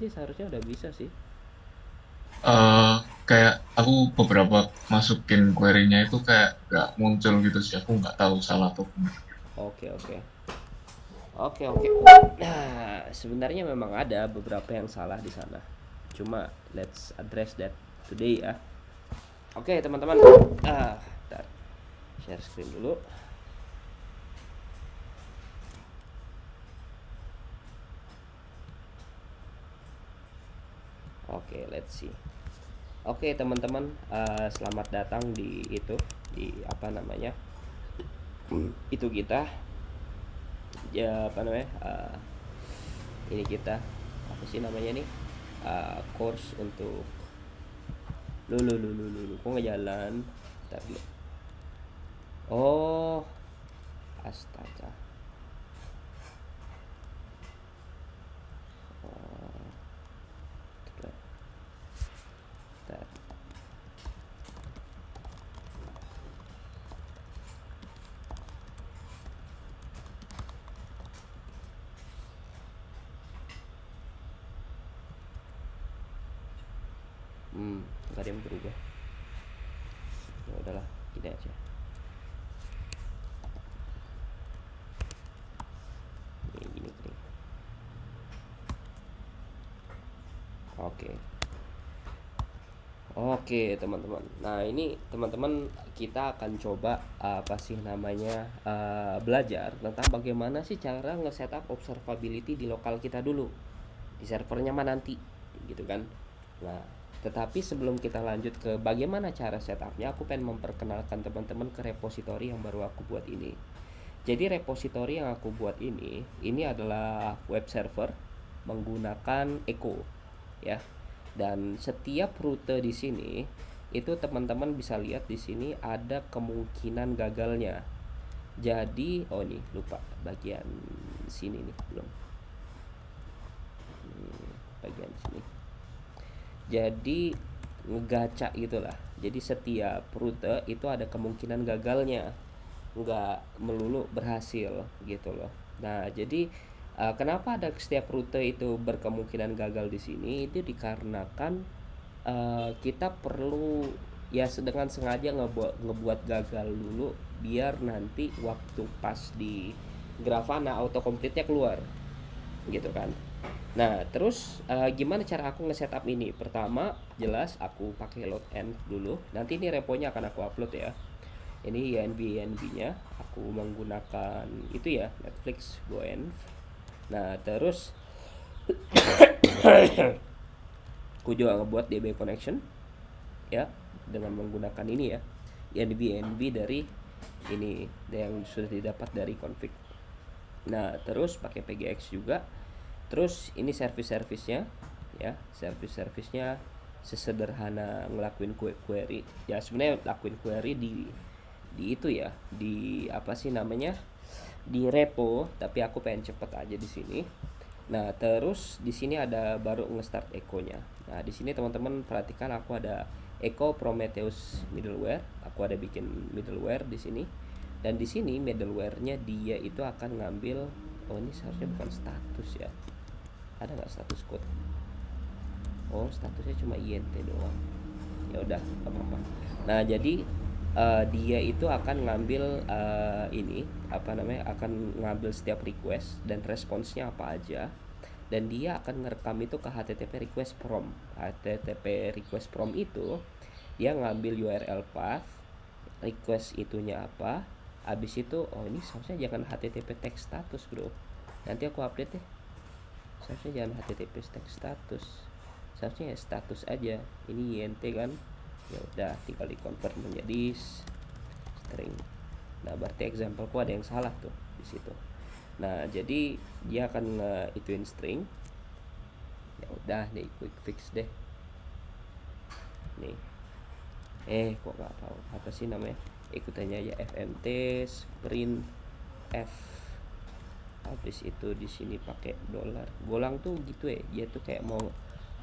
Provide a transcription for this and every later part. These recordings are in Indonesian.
sih seharusnya udah bisa sih. eh Kayak aku beberapa masukin query-nya itu kayak nggak muncul gitu sih. Aku nggak tahu salah atau benar. Oke, oke. Oke, oke. Nah, sebenarnya memang ada beberapa yang salah di sana. Cuma let's address that today ya. Oke, teman-teman. Bentar. Share screen dulu. Oke, let's see. Oke, teman-teman, selamat datang di itu, di apa namanya? Itu kita ya apa namanya? Ini kita apa sih namanya nih? Course untuk lu kok nggak jalan? Bentar dulu. Oh, astaga. Oh, bentar. Nggak ada yang berubah. Ya udahlah, gini aja. Gini, gini, gini. Oke. Oke, teman-teman. Nah, ini teman-teman kita akan coba apa sih namanya belajar tentang bagaimana sih cara nge-setup observability di lokal kita dulu. Di servernya mah nanti, gitu kan. Nah, tetapi sebelum kita lanjut ke bagaimana cara setupnya, aku pengen memperkenalkan teman-teman ke repository yang baru aku buat ini. Jadi repository yang aku buat ini adalah web server menggunakan Echo, ya. Dan setiap rute di sini itu teman-teman bisa lihat di sini ada kemungkinan gagalnya. Jadi, oh nih lupa bagian sini nih belum. Bagian sini. Jadi ngegaca gitulah. Jadi setiap rute itu ada kemungkinan gagalnya, nggak melulu berhasil gitu loh. Nah, jadi kenapa ada setiap rute itu berkemungkinan gagal di sini? Itu dikarenakan kita perlu ya dengan sengaja ngebuat gagal dulu biar nanti waktu pas di Grafana autocomplete-nya keluar gitu kan. Nah, terus gimana cara aku nge-setup ini? Pertama, jelas aku pakai load env dulu. Nanti ini reponya akan aku upload ya. Ini INV-nya aku menggunakan itu ya, Netflix GoEnv. Nah, terus aku juga ngebuat DB connection ya dengan menggunakan ini ya. INV dari ini yang sudah didapat dari config. Nah, terus pakai PGX juga. Terus ini service-servicenya ya, service-servicenya sesederhana ngelakuin query. Ya sebenarnya lakuin query di itu ya, di apa sih namanya? Di repo, tapi aku pengen cepet aja di sini. Nah, terus di sini ada baru nge-start echo-nya. Nah, di sini teman-teman perhatikan aku ada Echo Prometheus middleware. Aku ada bikin middleware di sini. Dan di sini middleware-nya dia itu akan ngambil, oh ini seharusnya bukan status ya. Ada nggak status code? Oh, statusnya cuma int doang. Ya udah, nggak apa-apa. Nah, jadi dia itu akan ngambil ini apa namanya, akan ngambil setiap request dan responsnya apa aja, dan dia akan ngerekam itu ke HTTP request from. HTTP request from itu dia ngambil URL path request itunya apa. Habis itu, oh ini seharusnya jangan HTTP text status bro, nanti aku update deh. Seharusnya jangan HTTP text status, seharusnya ya status aja. Ini INT kan, ya udah tinggal di convert menjadi string. Nah, berarti exampleku ada yang salah tuh di situ. Nah, jadi dia akan ituin string. Ya udah nih, quick fix deh. Nih. Kok nggak tahu apa sih namanya? Ikutannya aja fmt sprint f. Habis itu di sini pakai dolar. Golang tuh gitu ya. Dia tuh kayak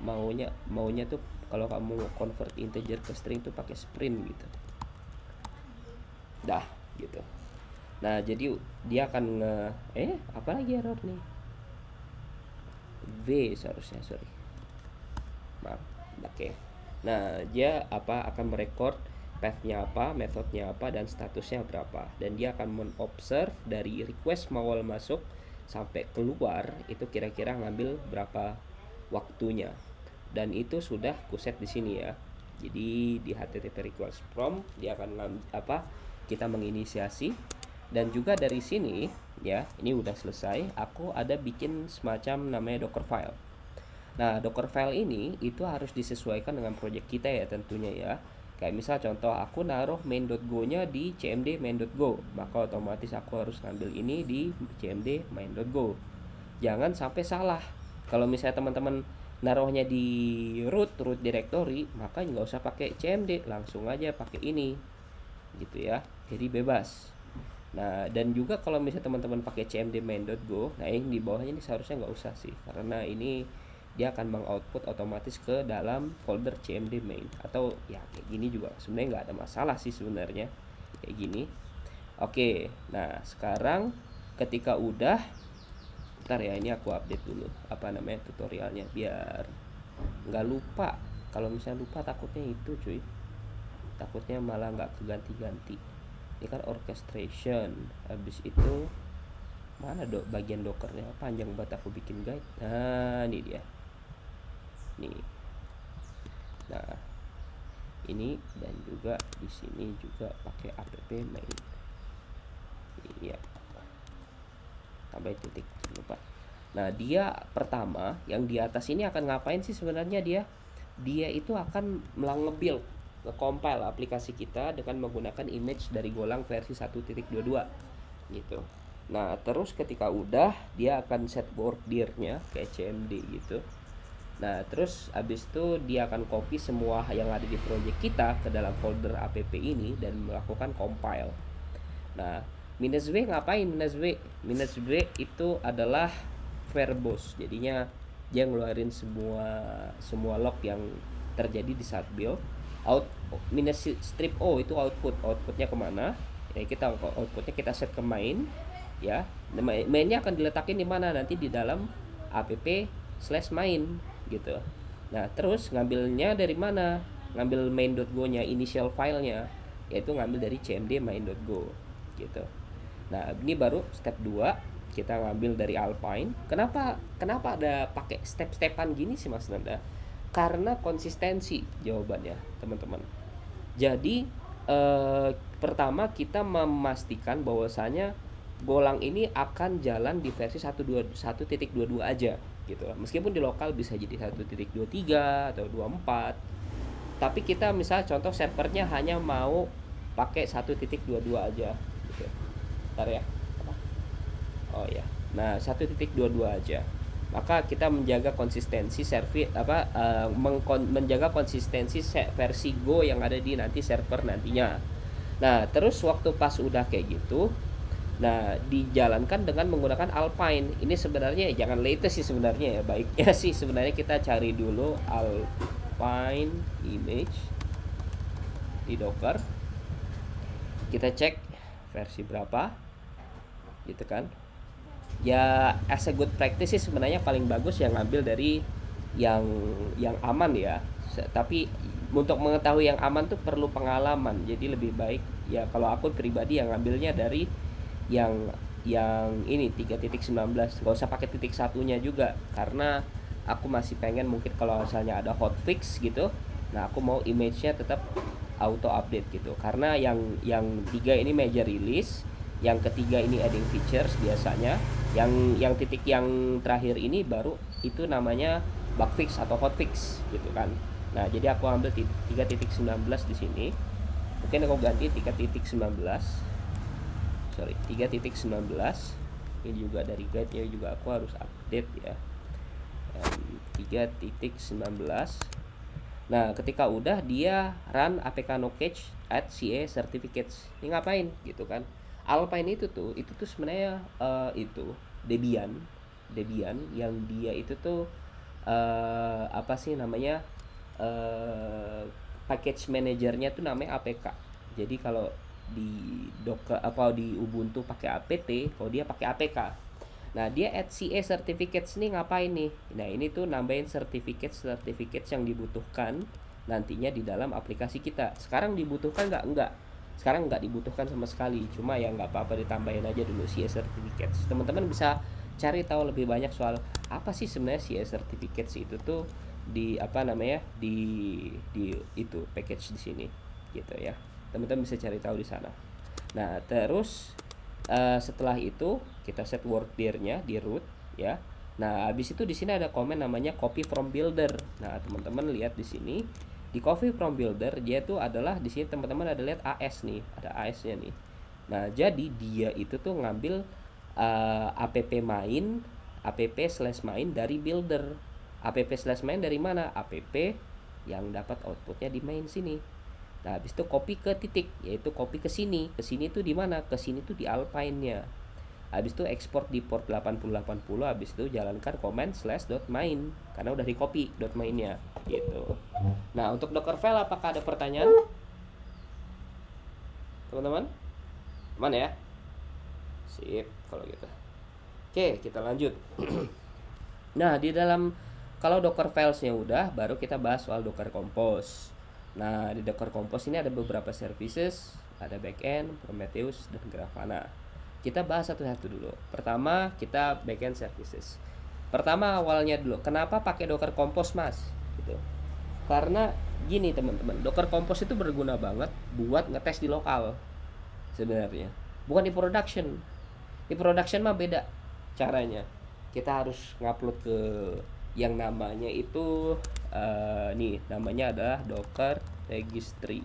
maunya tuh kalau kamu convert integer ke string tuh pakai sprint gitu. Dah gitu. Nah, jadi dia akan apa lagi error nih? V seharusnya, sorry. maaf. Oke. Nah, dia akan merekord path-nya apa, metodenya apa, dan statusnya berapa. Dan dia akan men-observe dari request awal masuk sampai keluar itu kira-kira ngambil berapa waktunya. Dan itu sudah kuset di sini ya. Jadi di HTTP request from dia akan kita menginisiasi, dan juga dari sini ya, ini udah selesai, aku ada bikin semacam namanya docker file. Nah, docker file ini itu harus disesuaikan dengan project kita ya tentunya ya. Kayak misal contoh aku naruh main.go-nya di cmd main.go, maka otomatis aku harus ngambil ini di cmd main.go. Jangan sampai salah. Kalau misalnya teman-teman naruhnya di root directory, maka nggak usah pakai cmd, langsung aja pakai ini gitu ya. Jadi bebas. Nah, dan juga kalau misalnya teman-teman pakai cmd main.go, nah ini di bawahnya ini seharusnya nggak usah sih, karena ini dia akan mengoutput otomatis ke dalam folder cmd main, atau ya kayak gini juga sebenarnya nggak ada masalah sih sebenarnya kayak gini. Oke, nah sekarang ketika udah, ntar ya ini aku update dulu tutorialnya biar nggak lupa. Kalau misalnya lupa takutnya itu cuy, takutnya malah nggak keganti-ganti. Ini kan orchestration, habis itu mana bagian dockernya, panjang banget aku bikin guide. Nah ini dia nih. Nah ini, dan juga di sini juga pakai app main. Iya, tambah titik, lupa. Nah dia pertama yang di atas ini akan ngapain sih sebenarnya? Dia itu akan nge-build, nge-compile aplikasi kita dengan menggunakan image dari Golang versi 1.22 gitu. Nah terus ketika udah, dia akan set bordernya kayak cmd gitu. Nah terus abis itu dia akan copy semua yang ada di project kita ke dalam folder app ini dan melakukan compile. Nah minus w ngapain? Minus w itu adalah verbose, jadinya dia ngeluarin semua log yang terjadi di saat build. Minus strip o itu outputnya kemana ya, outputnya kita set ke main ya. Mainnya akan diletakin di mana? Nanti di dalam app/main gitu. Nah terus ngambilnya dari mana? Ngambil main.go nya, initial filenya, yaitu ngambil dari cmd main.go gitu. Nah ini baru step 2, kita ngambil dari Alpine. Kenapa ada pakai step-stepan gini sih Mas Nanda? Karena konsistensi jawabannya teman-teman. Jadi pertama kita memastikan bahwasanya Golang ini akan jalan di versi 1.22 aja gitu. Meskipun di lokal bisa jadi 1.23 atau 24. Tapi kita misal contoh servernya hanya mau pakai 1.22 aja gitu. Bentar ya. Oh ya. Nah, 1.22 aja. Maka kita menjaga konsistensi menjaga konsistensi versi Go yang ada di nanti server nantinya. Nah, terus waktu pas udah kayak gitu, nah dijalankan dengan menggunakan Alpine. Ini sebenarnya jangan latest sih sebenarnya ya, baiknya sih sebenarnya kita cari dulu Alpine image di Docker. Kita cek versi berapa gitu kan. Ya as a good practice sih sebenarnya paling bagus yang ngambil dari yang aman ya. Tapi untuk mengetahui yang aman tuh perlu pengalaman. Jadi lebih baik ya kalau aku pribadi yang ngambilnya dari yang ini 3.19. Gak usah pakai titik satunya juga, karena aku masih pengen mungkin kalau misalnya ada hotfix gitu. Nah aku mau image-nya tetap auto update gitu, karena yang 3 ini major release, yang ketiga ini adding features biasanya, yang titik yang terakhir ini baru itu namanya bug fix atau hotfix gitu kan. Nah jadi aku ambil 3.19 di sini, mungkin aku ganti 3.19, sorry 3.19. Ini juga dari guide nya juga aku harus update ya, 3.19. Nah ketika udah dia run apk no cache at ca certificates. Ini ngapain gitu kan? Alpine itu tuh sebenarnya itu Debian yang dia itu tuh apa sih namanya, package manajernya tuh namanya APK. Jadi kalau di Docker di Ubuntu pakai apt, kalau dia pakai APK. Nah, dia add CA certificates nih ngapain nih? Nah, ini tuh nambahin certificates yang dibutuhkan nantinya di dalam aplikasi kita. Sekarang dibutuhkan nggak? Enggak. Sekarang nggak dibutuhkan sama sekali. Cuma ya nggak apa-apa, ditambahin aja dulu CA certificates. Teman-teman bisa cari tahu lebih banyak soal apa sih sebenarnya CA certificates itu tuh di apa namanya di itu package di sini gitu ya. Teman-teman bisa cari tahu di sana. Nah, terus setelah itu kita set workdir-nya di root ya. Nah, habis itu di sini ada komen namanya copy from builder. Nah, teman-teman lihat di sini di copy from builder dia tuh adalah di sini teman-teman ada lihat AS nih, ada AS-nya nih. Nah, jadi dia itu tuh ngambil app main dari builder. App/main dari mana? App yang dapat outputnya di main sini. Nah, habis itu copy ke titik, yaitu copy ke sini. Ke sini tuh di mana? Ke sini tuh di Alpine-nya. Habis itu export di port 8080, habis itu jalankan command /.main karena udah di copy .mainnya gitu. Nah, untuk Dockerfile apakah ada pertanyaan? Teman-teman? Aman ya? Sip kalau gitu. Oke, kita lanjut. Nah, di dalam kalau Docker filesnya udah, baru kita bahas soal Docker Compose. Nah, di Docker Compose ini ada beberapa services, ada backend, Prometheus, dan Grafana. Kita bahas satu-satu dulu. Pertama, kita backend services. Pertama awalnya dulu, kenapa pakai Docker Compose, Mas? Gitu. Karena gini teman-teman, Docker Compose itu berguna banget buat ngetes di lokal sebenarnya. Bukan di production. Di production mah beda caranya. Kita harus ngupload ke yang namanya itu nih namanya adalah Docker Registry.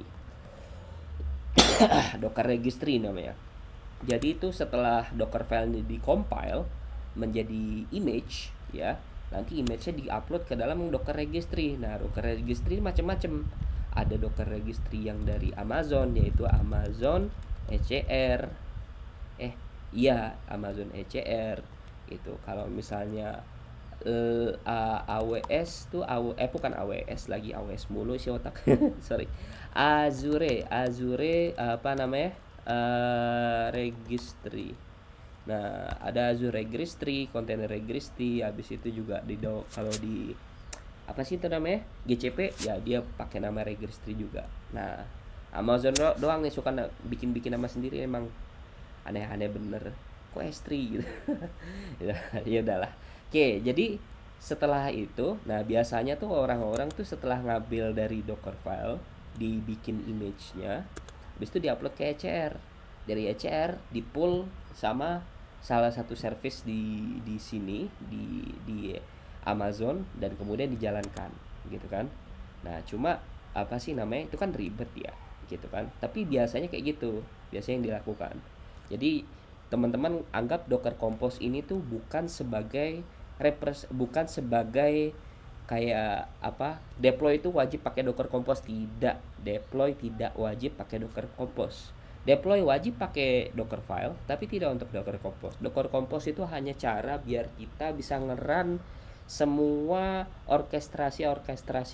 Docker Registry namanya. Jadi itu setelah Docker file ini di-compile menjadi image ya, nanti image-nya di-upload ke dalam Docker Registry. Nah, Docker Registry macam-macam. Ada Docker Registry yang dari Amazon, yaitu Amazon ECR. Amazon ECR itu. Kalau misalnya AWS tuh bukan AWS lagi, AWS mulu si otak. Sorry. Azure apa namanya? Registry. Nah, ada Azure Registry, Container Registry, habis itu juga kalau di apa sih itu namanya? GCP ya dia pakai nama Registry juga. Nah, Amazon doang nih suka bikin nama sendiri, emang aneh-aneh bener. Kok S3 gitu. Ya udahlah. Oke, jadi setelah itu, nah biasanya tuh orang-orang tuh setelah ngambil dari Dockerfile, dibikin image-nya, habis itu diupload ke ECR. Dari ECR di-pull sama salah satu service di sini di Amazon dan kemudian dijalankan, gitu kan. Nah, cuma apa sih namanya? Itu kan ribet ya, gitu kan. Tapi biasanya kayak gitu, biasanya yang dilakukan. Jadi teman-teman anggap Docker Compose ini tuh bukan sebagai kayak apa deploy itu wajib pakai Docker Compose. Tidak, deploy tidak wajib pakai Docker Compose. Deploy wajib pakai Dockerfile, tapi tidak untuk Docker Compose. Docker Compose itu hanya cara biar kita bisa ngeran semua orkestrasi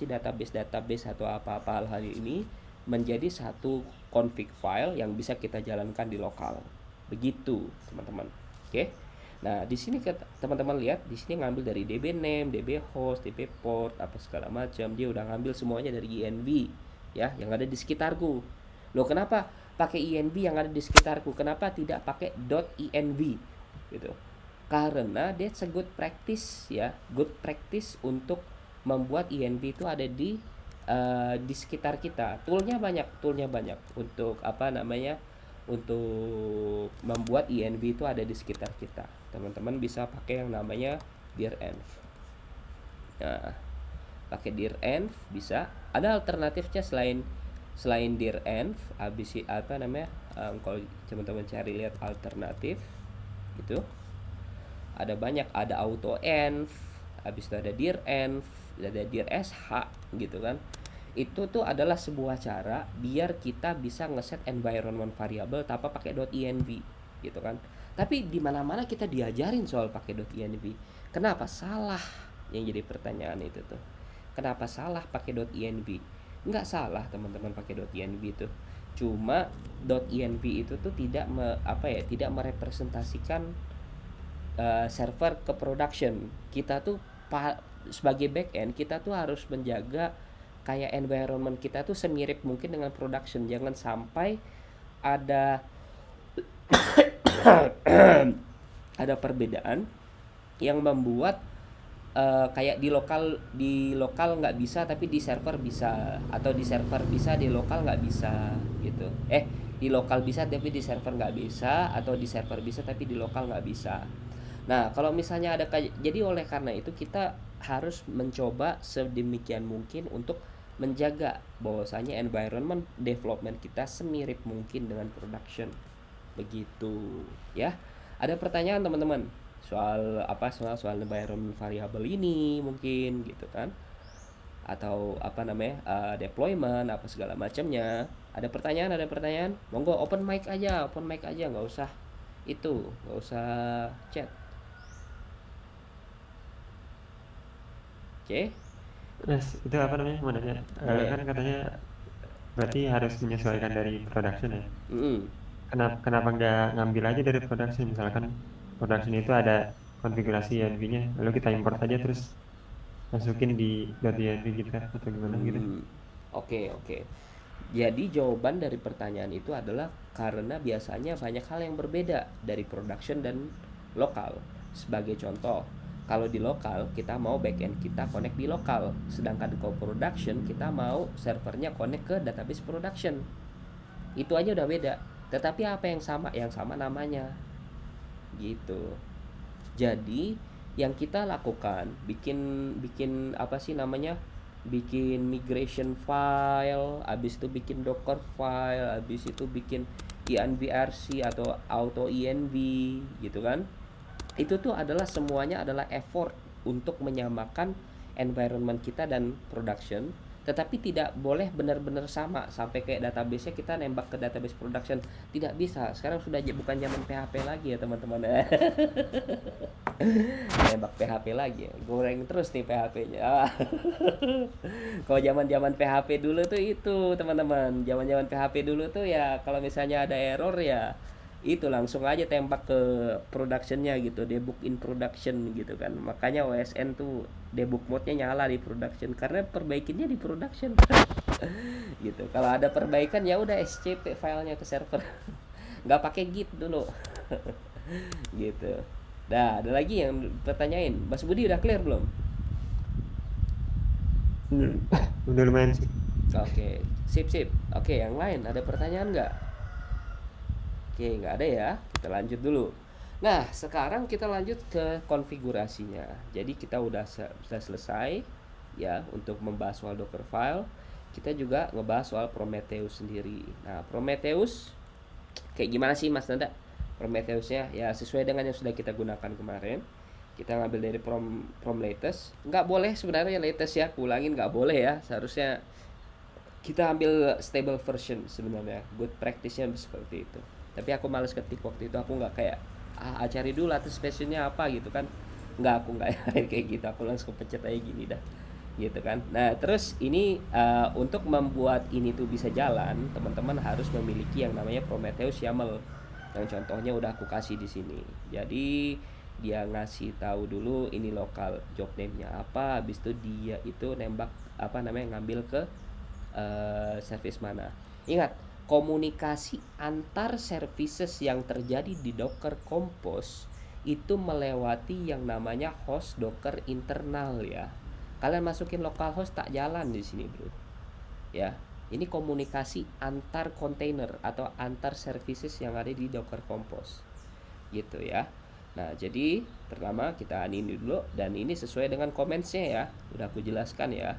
database atau apa-apa hal ini menjadi satu config file yang bisa kita jalankan di lokal. Begitu, teman-teman. Oke. Nah, di sini teman-teman lihat di sini ngambil dari DB name, DB host, DB port, apa segala macam. Dia udah ngambil semuanya dari INV ya, yang ada di sekitarku. Loh, kenapa pakai INV yang ada di sekitarku? Kenapa tidak pakai .env gitu? Karena that's a good practice ya, good practice untuk membuat INV itu ada di sekitar kita. Toolnya banyak untuk apa namanya, untuk membuat INV itu ada di sekitar kita. Teman-teman bisa pakai yang namanya direnv. Nah, pakai direnv bisa. Ada alternatifnya selain direnv. Habis apa namanya? Kalau teman-teman cari lihat alternatif itu ada banyak, ada autoenv, habis itu ada direnv, ada dirsh gitu kan. Itu tuh adalah sebuah cara biar kita bisa ngeset environment variable tanpa pakai .env gitu kan. Tapi di mana-mana kita diajarin soal pakai .env. Kenapa salah? Yang jadi pertanyaan itu tuh. Kenapa salah pakai .env? Nggak salah teman-teman pakai .env itu. Cuma .env itu tuh tidak merepresentasikan server ke production. Kita tuh sebagai backend kita tuh harus menjaga kayak environment kita tuh semirip mungkin dengan production. Jangan sampai ada ada perbedaan yang membuat kayak di lokal nggak bisa tapi di server bisa, atau di server bisa di lokal nggak bisa gitu. Di lokal bisa tapi di server nggak bisa, atau di server bisa tapi di lokal nggak bisa. Nah, kalau misalnya ada jadi oleh karena itu kita harus mencoba sedemikian mungkin untuk menjaga bahwasanya environment development kita semirip mungkin dengan production. Begitu, ya. Ada pertanyaan teman-teman soal apa soal environment variable ini mungkin gitu kan? Atau apa namanya deployment apa segala macamnya. Ada pertanyaan, monggo open mic aja, nggak usah nggak usah chat. Oke. Mas, itu apa namanya? Mau nanya. Boleh. Kan katanya berarti harus menyesuaikan dari production ya. Mm-mm. Kenapa nggak ngambil aja dari production? Misalkan production itu ada konfigurasi INV-nya, lalu kita import aja terus masukin di .env kita atau gimana gitu. Oke. Jadi jawaban dari pertanyaan itu adalah karena biasanya banyak hal yang berbeda dari production dan lokal. Sebagai contoh, kalau di lokal kita mau backend kita connect di lokal, sedangkan kalau production kita mau servernya connect ke database production. Itu aja udah beda. Tetapi apa yang sama? Yang sama namanya. Gitu. Jadi yang kita lakukan bikin apa sih namanya, bikin migration file, habis itu bikin docker file, habis itu bikin envrc atau auto env gitu kan. Itu tuh adalah semuanya adalah effort untuk menyamakan environment kita dan production, tetapi tidak boleh benar-benar sama sampai kayak database-nya kita nembak ke database production. Tidak bisa. Sekarang sudah bukan zaman PHP lagi ya teman-teman. Nembak PHP lagi, goreng terus nih PHP-nya. Kalau zaman-zaman PHP dulu tuh itu teman-teman, zaman-zaman PHP dulu tuh ya kalau misalnya ada error ya itu langsung aja tembak ke productionnya gitu, debug in production gitu kan. Makanya OSN tuh debug mode-nya nyala di production karena perbaikinnya di production. Gitu. Kalau ada perbaikan ya udah SCP filenya ke server. Nggak pakai Git dulu. Gitu. Nah, ada lagi yang pertanyain, Mas Budi udah clear belum? Udah lumayan sih. Oke, sip. Oke, yang lain ada pertanyaan nggak? Oke, nggak ada ya. Kita lanjut dulu. Nah, sekarang kita lanjut ke konfigurasinya. Jadi kita udah selesai ya untuk membahas soal Dockerfile. Kita juga ngebahas soal Prometheus sendiri. Nah, Prometheus kayak gimana sih Mas Nanda? Prometheusnya ya sesuai dengan yang sudah kita gunakan kemarin. Kita ngambil dari from latest. Nggak boleh sebenarnya latest ya, ulangin nggak boleh ya. Seharusnya kita ambil stable version sebenarnya. Good practice-nya seperti itu. Tapi aku males ketik waktu itu, aku nggak kayak cari dulu latest versionnya apa gitu kan. Aku nggak kayak gitu, aku langsung pencet aja gini dah gitu kan. Nah terus ini untuk membuat ini tuh bisa jalan, teman-teman harus memiliki yang namanya Prometheus YAML, yang contohnya udah aku kasih di sini. Jadi dia ngasih tahu dulu ini lokal job name-nya apa, habis itu dia itu nembak apa namanya ngambil ke service mana. Ingat, komunikasi antar services yang terjadi di Docker Compose itu melewati yang namanya host Docker internal ya. Kalian masukin localhost tak jalan di sini, bro. Ya, ini komunikasi antar container atau antar services yang ada di Docker Compose. Gitu ya. Nah, jadi pertama kita ini dulu, dan ini sesuai dengan comments-nya ya. Udah aku jelaskan ya.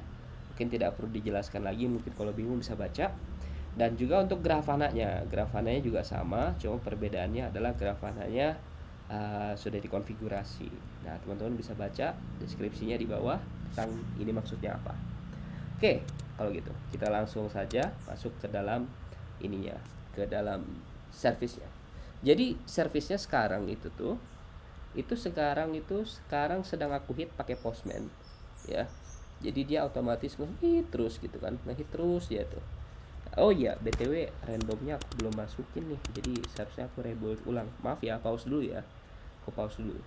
Mungkin tidak perlu dijelaskan lagi, mungkin kalau bingung bisa baca. Dan juga untuk Grafana-nya juga sama, cuma perbedaannya adalah Grafana-nya sudah dikonfigurasi. Nah, teman-teman bisa baca deskripsinya di bawah tentang ini maksudnya apa. Oke, kalau gitu kita langsung saja masuk ke dalam ininya, ke dalam service-nya. Jadi service-nya sekarang sekarang sedang aku hit pakai Postman ya. Jadi dia otomatis ngehit terus gitu kan, ngehit terus dia tuh. Oh iya, BTW randomnya aku belum masukin nih. Jadi seharusnya aku rebuild ulang. Maaf ya, pause dulu ya. Aku pause dulu.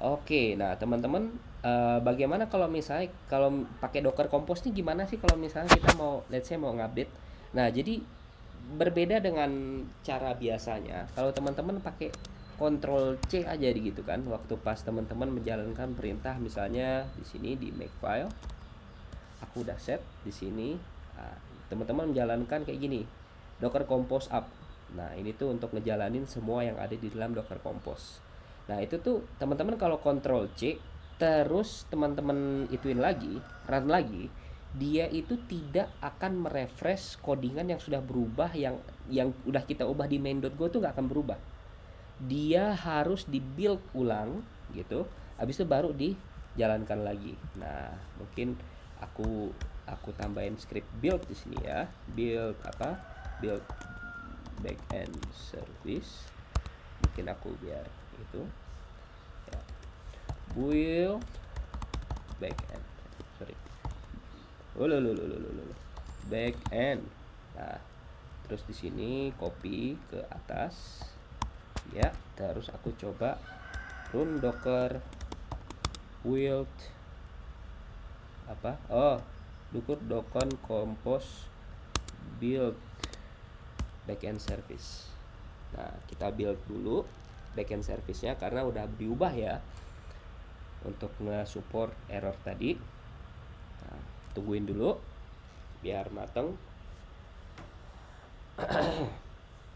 Oke, nah teman-teman, bagaimana kalau misalnya kalau pakai Docker Compose nih gimana sih kalau misalnya kita mau let's say mau ngupdate. Nah, jadi berbeda dengan cara biasanya. Kalau teman-teman pakai Ctrl C aja gitu kan, waktu pas teman-teman menjalankan perintah misalnya di sini di Makefile, aku udah set di sini. Nah, teman-teman menjalankan kayak gini, Docker Compose up. Nah, ini tuh untuk ngejalanin semua yang ada di dalam Docker Compose. Nah, itu tuh teman-teman kalau Ctrl C terus teman-teman ituin lagi, run lagi, dia itu tidak akan merefresh codingan yang sudah berubah, yang udah kita ubah di main.go tuh nggak akan berubah. Dia harus dibuild ulang gitu. Habis itu baru dijalankan lagi. Nah, mungkin aku tambahin script build di sini ya. Build apa? Build backend service. Mungkin aku biar itu ya. Build backend. Sorry. Backend. Nah, terus di sini copy ke atas. Ya, terus aku coba run docker build apa? Oh, docker compose build backend service. Nah, kita build dulu backend service-nya karena udah diubah ya untuk nge-support error tadi. Nah, tungguin dulu biar mateng.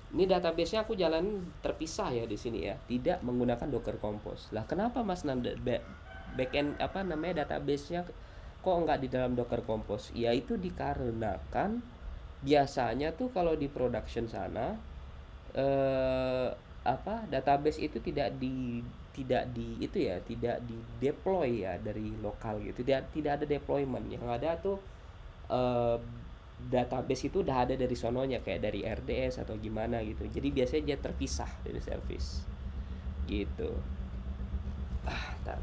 Ini database-nya aku jalan terpisah ya di sini ya, tidak menggunakan Docker Compose. Lah kenapa Mas Nanda backend apa namanya database-nya kok nggak di dalam Docker Compose? Ya itu dikarenakan biasanya tuh kalau di production sana database itu tidak di itu ya, tidak di deploy ya dari lokal gitu. Tidak ada deployment. Yang ada tuh eh, database itu udah ada dari sononya kayak dari RDS atau gimana gitu. Jadi biasanya dia terpisah dari service gitu.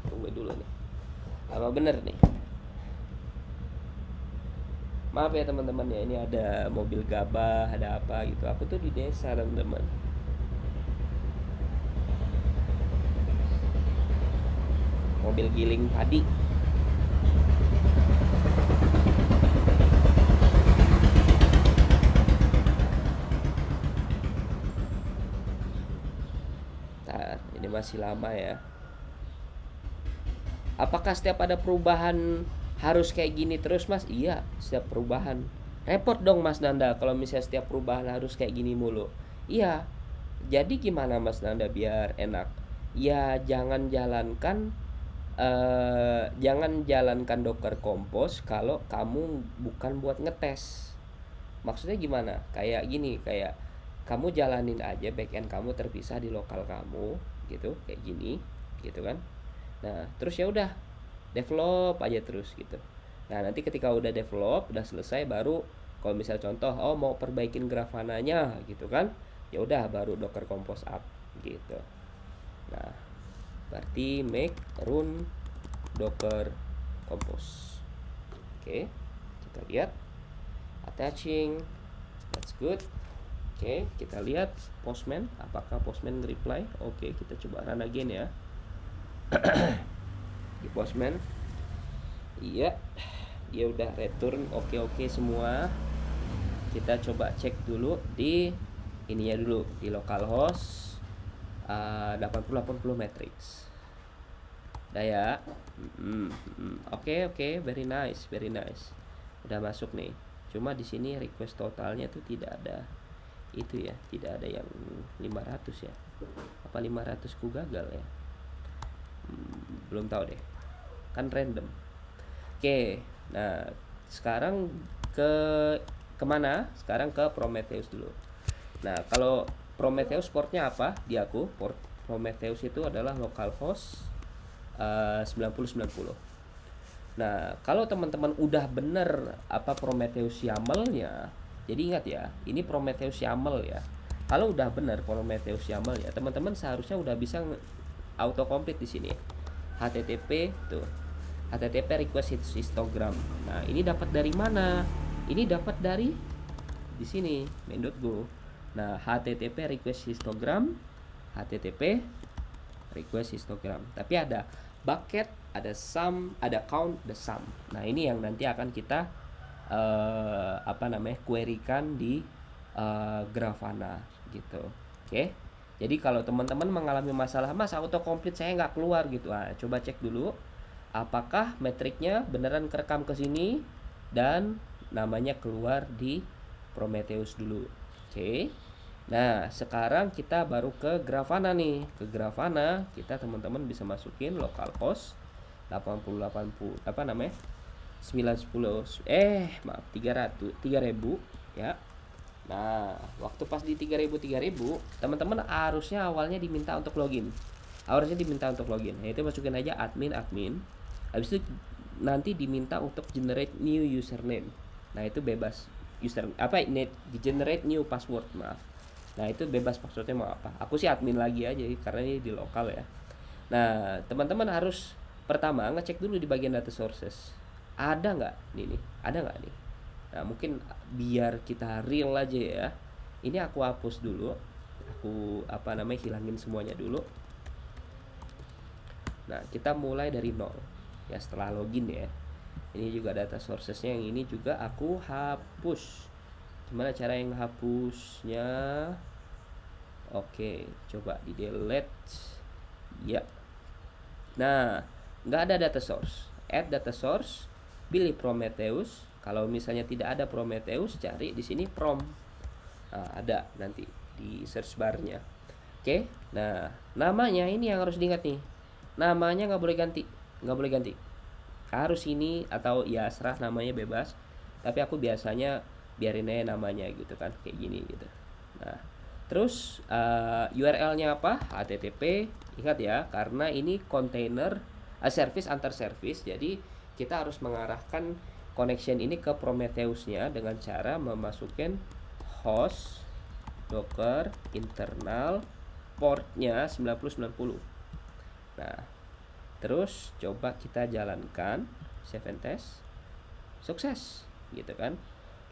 Tunggu dulu nih. Apa bener nih? Maaf ya teman-teman ya, ini ada mobil gabah, ada apa gitu. Aku tuh di desa teman-teman. Mobil giling padi. Ini masih lama ya. Apakah setiap ada perubahan harus kayak gini terus Mas? Iya, setiap perubahan. Repot dong Mas Nanda kalau misalnya setiap perubahan harus kayak gini mulu. Iya. Jadi gimana Mas Nanda biar enak? Ya jangan jalankan Docker Compose kalau kamu bukan buat ngetes. Maksudnya gimana? Kayak gini, kayak kamu jalanin aja backend kamu terpisah di lokal kamu gitu, kayak gini gitu kan. Nah, terus ya udah develop aja terus gitu. Nah, nanti ketika udah develop, udah selesai baru kalau misal contoh mau perbaikin Grafana-nya gitu kan. Ya udah baru Docker Compose up gitu. Nah, berarti make run Docker Compose. Oke, kita lihat attaching. That's good. Oke, kita lihat Postman, apakah Postman reply? Oke, kita coba run again ya. Di Postman, iya, dia udah return oke semua. Kita coba cek dulu di ininya dulu, di localhost 80 matrix. Udah ya. Oke, very nice. Udah masuk nih. Cuma di sini request totalnya tuh tidak ada itu ya, tidak ada yang 500 ya. Apa 500 ku gagal ya? Belum tahu deh. Kan random. Oke. Nah, sekarang kemana? Sekarang ke Prometheus dulu. Nah, kalau Prometheus portnya apa? Di aku port Prometheus itu adalah localhost 9090. Nah, kalau teman-teman udah bener apa Prometheus YAML-nya, jadi ingat ya, ini Prometheus YAML ya. Kalau udah bener Prometheus YAML ya, teman-teman seharusnya udah bisa auto complete di sini. HTTP tuh. HTTP request histogram. Nah, ini dapat dari mana? Ini dapat dari di sini main.go. Nah, HTTP request histogram, HTTP request histogram. Tapi ada bucket, ada sum, ada count, ada sum. Nah ini yang nanti akan kita querykan di Grafana gitu. Oke. Jadi kalau teman-teman mengalami masalah, Mas autocomplete saya nggak keluar gitu, coba cek dulu apakah metriknya beneran kerekam ke sini dan namanya keluar di Prometheus dulu. Oke. Nah, sekarang kita baru ke Grafana nih. Ke Grafana kita teman-teman bisa masukin localhost 8080 3000 ya. Nah, waktu pas di 3000 teman-teman harusnya awalnya diminta untuk login. Yaitu masukin aja admin. Habis itu nanti diminta untuk generate new username. Nah, itu bebas. Generate new password, maaf. Nah, itu bebas passwordnya mau apa. Aku sih admin lagi aja karena ini di lokal ya. Nah, teman-teman harus pertama ngecek dulu di bagian data sources. Ada nggak nih? Nah, mungkin biar kita real aja ya. Ini aku hapus dulu. Aku hilangin semuanya dulu. Nah, kita mulai dari nol. Ya, setelah login ya. Ini juga data sourcesnya, yang ini juga aku hapus. Gimana cara yang hapusnya? Oke, coba di delete. Ya. Nah, nggak ada data source. Add data source, pilih Prometheus. Kalau misalnya tidak ada Prometheus, cari di sini prom. Nah, ada nanti di search barnya. Oke. Nah, namanya ini yang harus diingat nih. Namanya nggak boleh ganti. Harus ini atau ya serah, namanya bebas. Tapi aku biasanya biarin aja namanya gitu kan, kayak gini gitu. Nah, terus URL-nya apa? HTTP. Ingat ya, karena ini container service antar service. Jadi kita harus mengarahkan connection ini ke Prometheus-nya dengan cara memasukkan host docker internal portnya 9090. Nah, terus coba kita jalankan save and test, sukses gitu kan.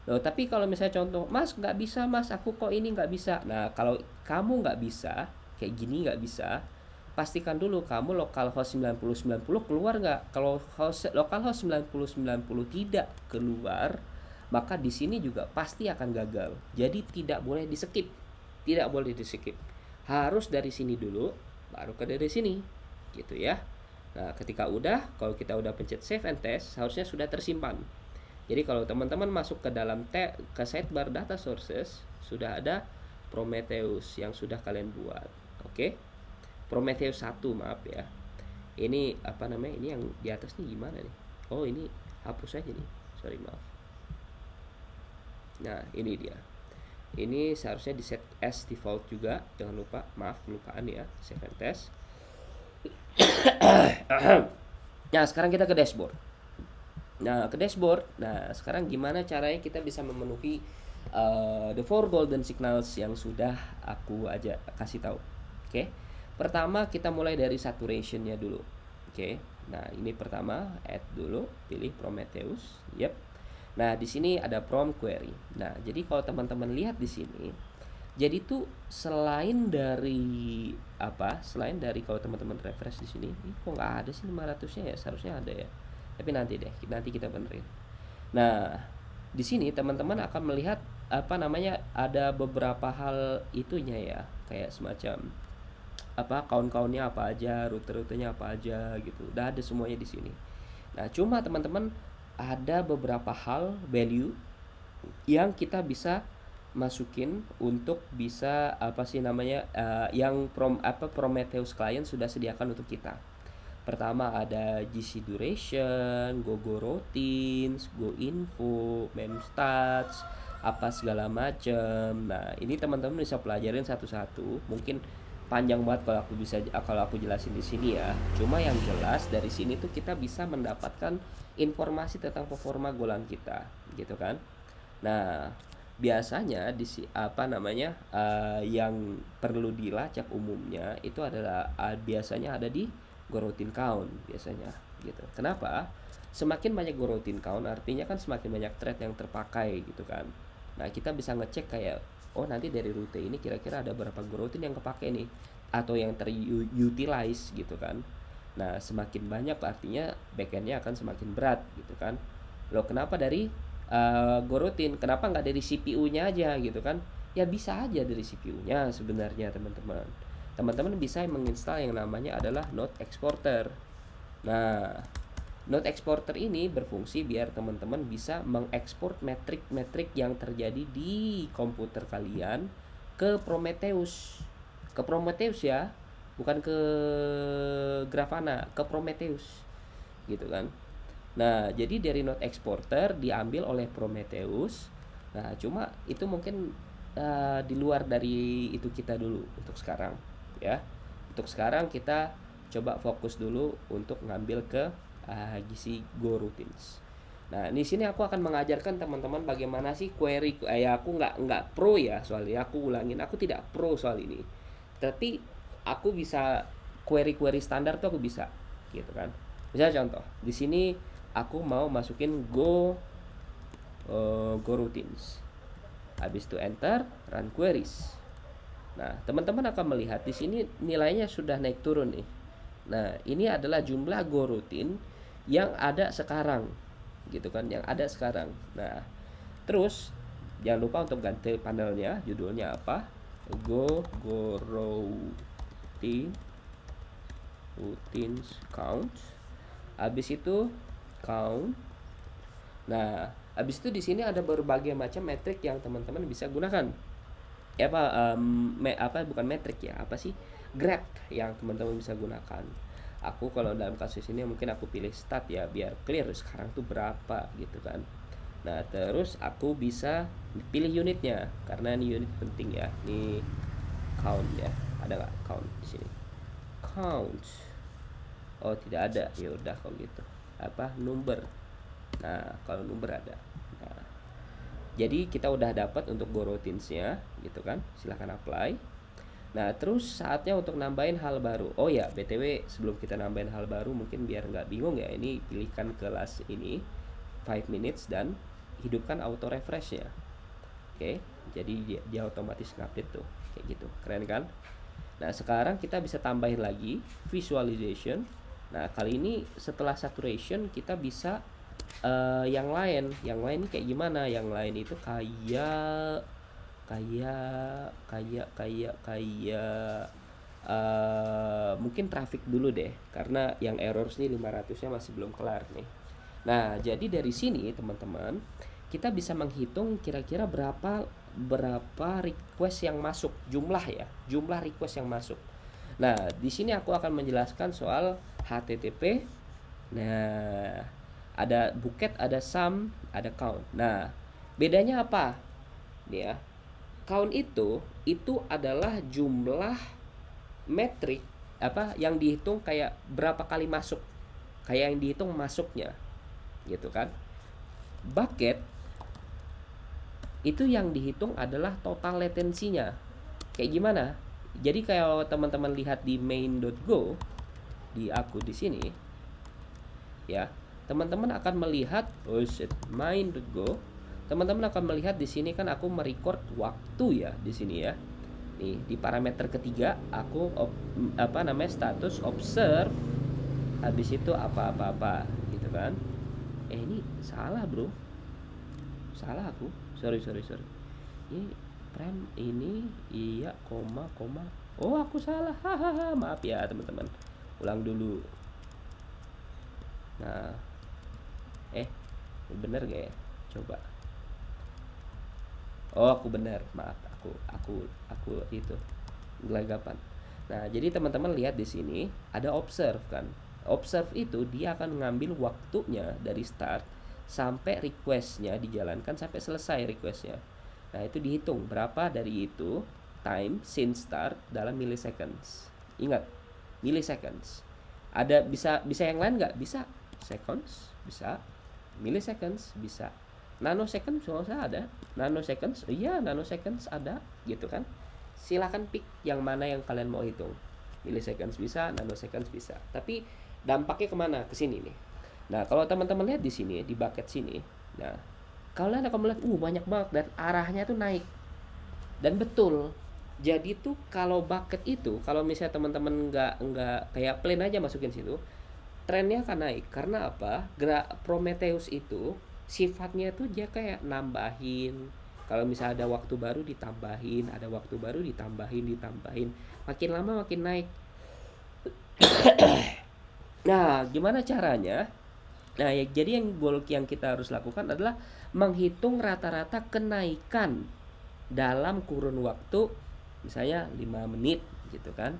Loh, tapi kalau misalnya contoh, Mas nggak bisa, Mas aku kok ini nggak bisa. Nah, kalau kamu nggak bisa kayak gini, nggak bisa, pastikan dulu kamu localhost 9090 keluar nggak. Kalau localhost 9090 tidak keluar, maka di sini juga pasti akan gagal. Jadi tidak boleh di skip, harus dari sini dulu baru ke dari sini gitu ya. Nah, kalau kita udah pencet save and test, harusnya sudah tersimpan. Jadi kalau teman-teman masuk ke dalam ke sidebar data sources, sudah ada Prometheus yang sudah kalian buat. Oke. Prometheus 1, maaf ya. Ini ini yang di atas nih gimana nih? Oh, ini hapus aja nih. Sorry, maaf. Nah, ini dia. Ini seharusnya di set as default juga. Jangan lupa, maaf kelupaan ya, save and test. Nah, sekarang kita ke dashboard. Nah, sekarang gimana caranya kita bisa memenuhi the four golden signals yang sudah aku kasih tahu. Oke. Pertama kita mulai dari saturation-nya dulu. Oke. Nah, ini pertama add dulu, pilih Prometheus. Yep. Nah, di sini ada prompt query. Nah, jadi kalau teman-teman lihat di sini, jadi tuh selain dari kalau teman-teman refresh di sini, kok nggak ada sih 500-nya ya? Seharusnya ada ya. Tapi nanti kita benerin. Nah, di sini teman-teman akan melihat ada beberapa hal itunya ya, kayak semacam count-countnya apa aja, rute-rutenya apa aja gitu. Udah ada semuanya di sini. Nah, cuma teman-teman ada beberapa hal value yang kita bisa masukin untuk bisa yang Prometheus client sudah sediakan untuk kita. Pertama ada GC duration, go routines, go info, menu stats, apa segala macam. Nah, ini teman-teman bisa pelajarin satu-satu. Mungkin panjang banget kalau aku jelasin di sini ya. Cuma yang jelas dari sini tuh kita bisa mendapatkan informasi tentang performa golan kita, gitu kan. Nah, biasanya yang perlu dilacak umumnya itu adalah biasanya ada di goroutine count biasanya gitu. Kenapa? Semakin banyak goroutine count artinya kan semakin banyak thread yang terpakai gitu kan. Nah, kita bisa ngecek kayak nanti dari rute ini kira-kira ada berapa goroutine yang kepake nih. atau yang terutilize gitu kan. Nah, semakin banyak artinya backendnya akan semakin berat gitu kan. Loh, kenapa dari goroutine? Kenapa nggak dari CPU-nya aja gitu kan? Ya bisa aja dari CPU-nya sebenarnya teman-teman. Teman-teman bisa menginstal yang namanya adalah Node Exporter. Nah, Node Exporter ini berfungsi biar teman-teman bisa mengekspor metrik-metrik yang terjadi di komputer kalian ke Prometheus. Ke Prometheus ya, bukan ke Grafana, ke Prometheus. Gitu kan. Nah, jadi dari Node Exporter diambil oleh Prometheus. Nah, cuma itu mungkin di luar dari itu kita dulu untuk sekarang ya. Untuk sekarang kita coba fokus dulu untuk ngambil ke GC GoRoutines. Nah, di sini aku akan mengajarkan teman-teman bagaimana sih query. Aku nggak pro ya soal ini. Aku ulangin, aku tidak pro soal ini. Tapi aku bisa query standar tuh aku bisa, gitu kan. Misalnya contoh, di sini aku mau masukin GoRoutines. Habis itu enter, run queries. Nah, teman-teman akan melihat di sini nilainya sudah naik turun nih. Nah, ini adalah jumlah GoRoutine yang ada sekarang, gitu kan, yang ada sekarang. Nah, terus jangan lupa untuk ganti panelnya, judulnya apa? Routines count. Habis itu count. Nah, habis itu di sini ada berbagai macam metrik yang teman-teman bisa gunakan. Ya bukan metrik ya, apa sih? Graph yang teman-teman bisa gunakan. Aku kalau dalam kasus ini mungkin aku pilih stat ya biar clear sekarang tuh berapa gitu kan. Nah, terus aku bisa pilih unitnya karena ini unit penting ya. Ini count ya. Ada nggak count di sini? Count. Oh, tidak ada. Ya udah kalau gitu. Apa? Number. Nah, kalau number ada. Nah, jadi kita udah dapat untuk GoRoutines-nya gitu kan. Silahkan apply. Nah, terus saatnya untuk nambahin hal baru. Oh ya, BTW sebelum kita nambahin hal baru mungkin biar nggak bingung ya, ini pilihkan kelas ini 5 minutes dan hidupkan auto refresh ya. Oke, jadi dia otomatis ngupdate tuh. Kayak gitu, keren kan? Nah, sekarang kita bisa tambahin lagi visualization. Nah, kali ini setelah saturation kita bisa yang lain ini kayak gimana? Yang lain itu kayak mungkin traffic dulu deh karena yang errors nih 500-nya masih belum kelar nih. Nah, jadi dari sini teman-teman kita bisa menghitung kira-kira berapa request yang masuk, jumlah request yang masuk. Nah, di sini aku akan menjelaskan soal HTTP. Nah, ada bucket, ada sum, ada count. Nah, bedanya apa? Nih ya. Count itu adalah jumlah metrik yang dihitung kayak berapa kali masuk, kayak yang dihitung masuknya gitu kan. Bucket itu yang dihitung adalah total latensinya. Kayak gimana? Jadi kalau teman-teman lihat di main.go di aku di sini ya, teman-teman akan melihat main.go. Teman-teman akan melihat di sini kan aku merecord waktu ya di sini ya. Nih di parameter ketiga aku status observe. Habis itu apa gitu kan. Ini salah bro. Salah aku. Sorry. Ini frame ini iya koma. Oh, aku salah. Hahaha, maaf ya teman-teman. Ulang dulu. Nah. Bener gak ya? Coba. Oh, aku benar, maaf, aku itu gelagapan. Nah, jadi teman-teman lihat di sini ada observe kan. Observe itu dia akan mengambil waktunya dari start sampai requestnya dijalankan sampai selesai requestnya. Nah, itu dihitung berapa dari itu time since start dalam milliseconds. Ingat, milliseconds. Ada bisa yang lain nggak? Bisa seconds, bisa milliseconds, bisa nanoseconds kalau saya ada. Nanoseconds, iya nanoseconds ada gitu kan. Silakan pick yang mana yang kalian mau hitung. Milliseconds bisa, nanoseconds bisa. Tapi dampaknya kemana? Ke sini nih. Nah, kalau teman-teman lihat di sini di bucket sini, nah kalian akan melihat banyak banget dan arahnya tuh naik. Dan betul Jadi tuh kalau bucket itu, kalau misalnya teman-teman nggak kayak plain aja masukin situ, trennya akan naik. Karena apa? Gerak Prometheus itu sifatnya tuh dia kayak nambahin. Kalau misalnya ada waktu baru ditambahin, ada waktu baru ditambahin. Makin lama makin naik. Nah, gimana caranya? Nah, ya, jadi yang goal yang kita harus lakukan adalah menghitung rata-rata kenaikan dalam kurun waktu misalnya 5 menit gitu kan.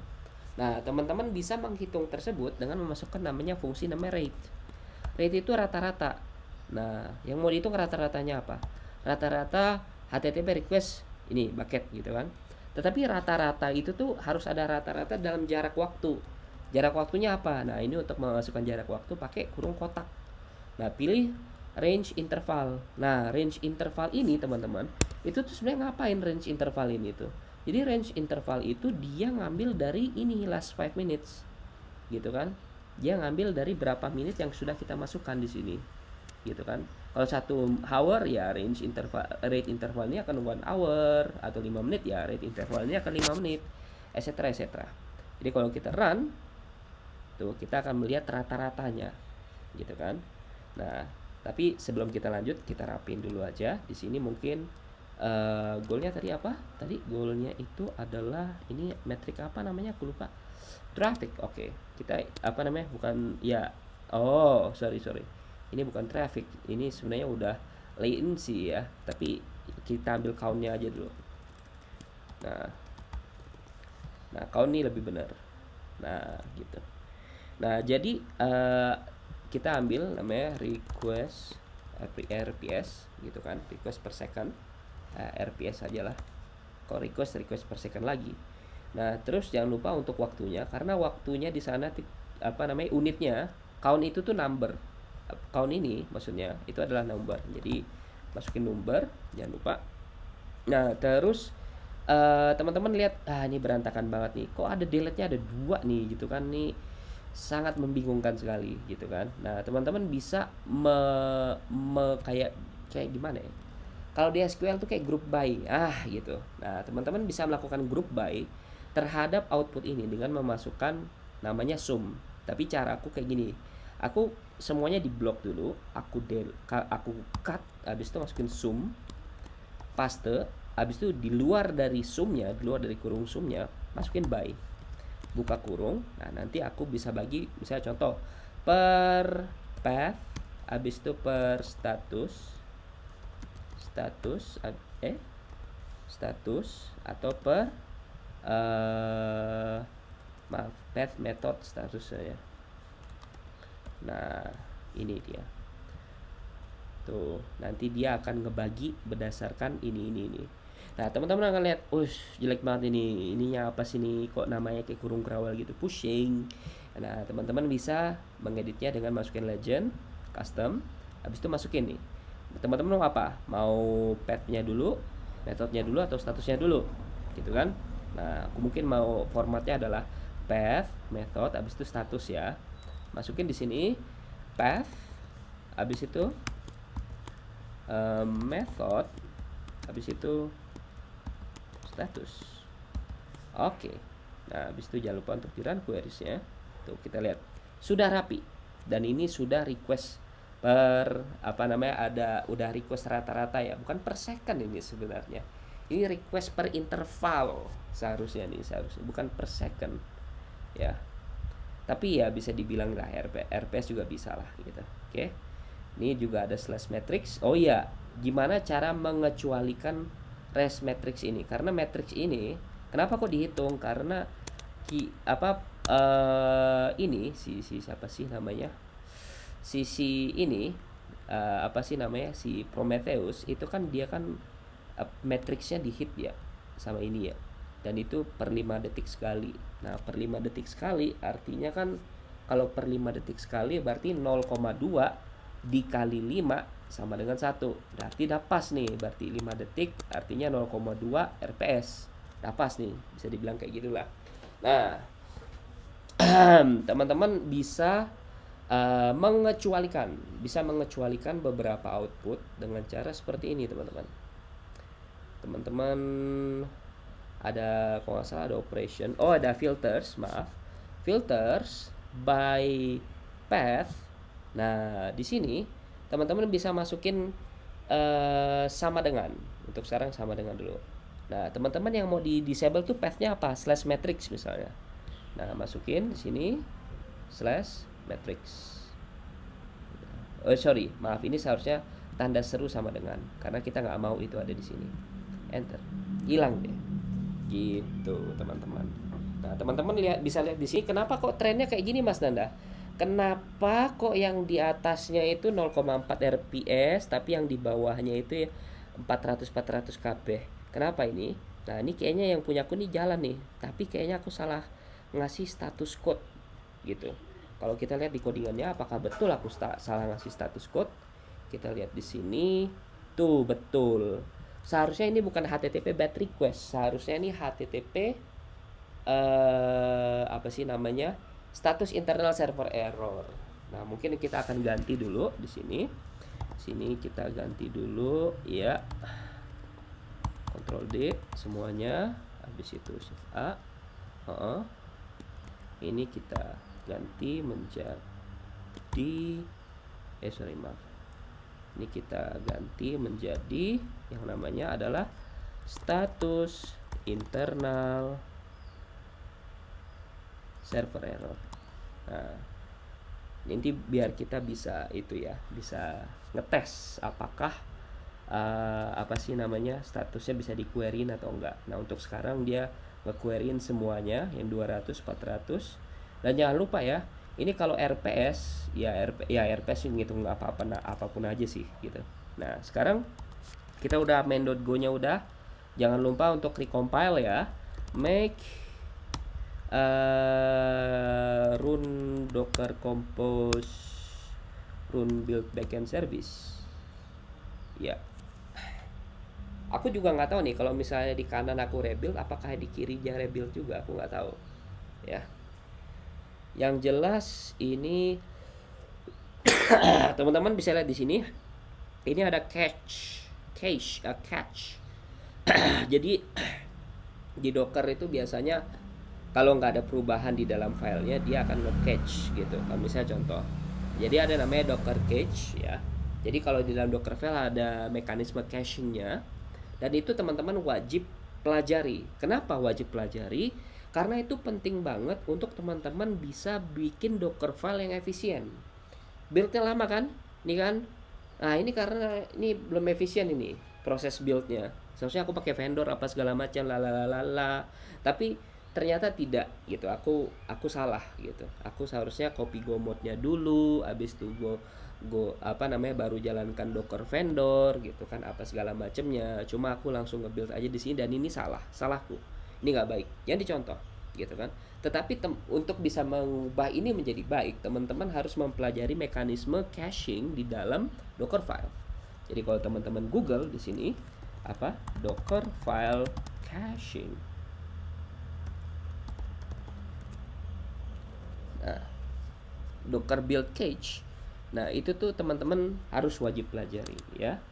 Nah, teman-teman bisa menghitung tersebut dengan memasukkan namanya fungsi namanya rate. Rate itu rata-rata. Nah, yang mau dihitung rata-ratanya apa? Rata-rata HTTP request ini bucket gitu kan. Tetapi rata-rata itu tuh harus ada rata-rata dalam jarak waktu. Jarak waktunya apa? Nah, ini untuk memasukkan jarak waktu pakai kurung kotak. Nah, pilih range interval. Nah, range interval ini teman-teman, itu tuh sebenarnya ngapain range interval ini tuh? Jadi range interval itu dia ngambil dari ini last 5 minutes. Gitu kan? Dia ngambil dari berapa menit yang sudah kita masukkan di sini. Gitu kan? Kalau 1 hour ya rate intervalnya akan 1 hour, atau 5 menit ya rate intervalnya akan 5 menit, etc etc. Jadi kalau kita run tuh kita akan melihat rata-ratanya gitu kan. Nah, tapi sebelum kita lanjut kita rapin dulu aja. Di sini mungkin goalnya tadi apa? Tadi goalnya itu adalah ini metrik apa namanya? Aku lupa. Traffic. Oke. Kita apa namanya? Bukan ya. Oh, sorry. Ini bukan traffic. Ini sebenarnya udah latency ya. Tapi kita ambil countnya aja dulu. Nah, count ini lebih benar. Nah, gitu. Nah, jadi kita ambil namanya request RPS gitu kan, request per second. RPS aja lah. Kalau request per second lagi. Nah, terus jangan lupa untuk waktunya, karena waktunya di sana apa namanya unitnya count itu tuh number. Count ini maksudnya itu adalah number. Jadi masukin number, jangan lupa. Nah, terus teman-teman lihat, ini berantakan banget nih. Kok ada delete-nya ada 2 nih gitu kan, nih sangat membingungkan sekali gitu kan. Nah, teman-teman bisa kayak gimana ya? Kalau di SQL tuh kayak group by gitu. Nah, teman-teman bisa melakukan group by terhadap output ini dengan memasukkan namanya sum. Tapi cara aku kayak gini. Aku semuanya di blok dulu, aku cut, habis itu masukin sum, paste, habis itu di luar dari sumnya, di luar dari kurung sumnya, masukin by. Buka kurung. Nah, nanti aku bisa bagi misalnya contoh per path, habis itu per status atau per path method status ya. Nah, ini dia. Tuh, nanti dia akan ngebagi berdasarkan ini. Nah, teman-teman akan lihat, jelek banget ini. Ininya apa sih nih? Kok namanya kayak kurung kerawal gitu, pushing. Nah, teman-teman bisa mengeditnya dengan masukin legend, custom, habis itu masukin nih. Teman-teman mau apa? Mau path-nya dulu, metodenya dulu, atau statusnya dulu, gitu kan? Nah, aku mungkin mau formatnya adalah path, method, habis itu status ya. Masukin di sini path, habis itu method, habis itu status. Oke. Nah, habis itu jangan lupa untuk di-run queries-nya. Tuh, kita lihat sudah rapi. Dan ini sudah request per udah request rata-rata ya, bukan per second ini sebenarnya. Ini request per interval seharusnya bukan per second ya. Tapi ya bisa dibilang lah RPS juga bisa lah gitu. Oke. Ini juga ada slash matrix. Oh iya, gimana cara mengecualikan res matrix ini? Karena matrix ini kenapa kok dihitung? Karena ini si siapa sih namanya? Si ini si Prometheus itu kan dia kan matrixnya dihit ya sama ini ya. Dan itu per 5 detik sekali. Nah, per 5 detik sekali artinya kan kalau per 5 detik sekali berarti 0,2 dikali 5 sama dengan 1. Berarti udah pas nih. Berarti 5 detik artinya 0,2 RPS. Udah pas nih. Bisa dibilang kayak gitulah. Nah, teman-teman bisa mengecualikan beberapa output dengan cara seperti ini, teman-teman. Teman-teman Ada kalau nggak salah ada operation. Oh, ada filters, maaf. Filters by path. Nah, di sini teman-teman bisa masukin sama dengan. Untuk sekarang sama dengan dulu. Nah, teman-teman yang mau di disable tuh pathnya apa? Slash matrix misalnya. Nah, masukin di sini slash matrix. Oh, sorry, maaf, ini seharusnya tanda seru sama dengan, karena kita nggak mau itu ada di sini. Enter, hilang deh. Gitu teman-teman. Nah, teman-teman bisa lihat di sini kenapa kok trennya kayak gini, Mas Nanda. Kenapa kok yang di atasnya itu 0,4 RPS tapi yang di bawahnya itu ya 400 kb. Kenapa ini? Nah, ini kayaknya yang punya aku nih jalan nih, tapi kayaknya aku salah ngasih status code gitu. Kalau kita lihat di codingannya, apakah betul aku salah ngasih status code? Kita lihat di sini, tuh betul. Seharusnya ini bukan HTTP bad request, seharusnya ini HTTP apa sih namanya, status internal server error. Nah, mungkin kita akan ganti dulu di sini. Sini kita ganti dulu ya. Ctrl D semuanya. Habis itu Shift A. Ini kita ganti menjadi maaf. Ini kita ganti menjadi yang namanya adalah status internal server error. Nah, nanti biar kita bisa itu ya, bisa ngetes apakah apa sih namanya, statusnya bisa di queryin atau enggak. Nah, untuk sekarang dia nge-queryin semuanya yang 200 400. Dan jangan lupa ya, ini kalau RPS ya, RPS ngitung apa-apa, apapun aja sih gitu. Nah, sekarang kita udah main.go nya udah. Jangan lupa untuk recompile ya. Make run docker compose run build backend service ya. Aku juga nggak tahu nih kalau misalnya di kanan aku rebuild, apakah di kirinya rebuild juga, aku nggak tahu ya. Yang jelas ini teman-teman bisa lihat di sini, ini ada cache. Jadi di Docker itu biasanya kalau nggak ada perubahan di dalam filenya, dia akan nge-cache gitu. Kalau misalnya contoh, jadi ada namanya Docker cache ya. Jadi kalau di dalam Docker file ada mekanisme cachingnya, dan itu teman-teman wajib pelajari. Kenapa wajib pelajari? Karena itu penting banget untuk teman-teman bisa bikin Docker file yang efisien. Buildnya lama kan? Ini kan? Nah, ini karena ini belum efisien ini proses buildnya. Seharusnya aku pakai vendor apa segala macam lalalala. Tapi ternyata tidak gitu. Aku salah gitu. Aku seharusnya copy go mode-nya dulu, habis itu go apa namanya, baru jalankan Docker vendor gitu kan, apa segala macamnya. Cuma aku langsung nge-build aja di sini, dan ini salahku. Ini nggak baik. Yang dicontoh gitu kan. Tetapi untuk bisa mengubah ini menjadi baik, teman-teman harus mempelajari mekanisme caching di dalam Docker file. Jadi kalau teman-teman Google di sini apa, Docker file caching. Nah, Docker build cache. Nah, itu tuh teman-teman harus wajib pelajari ya.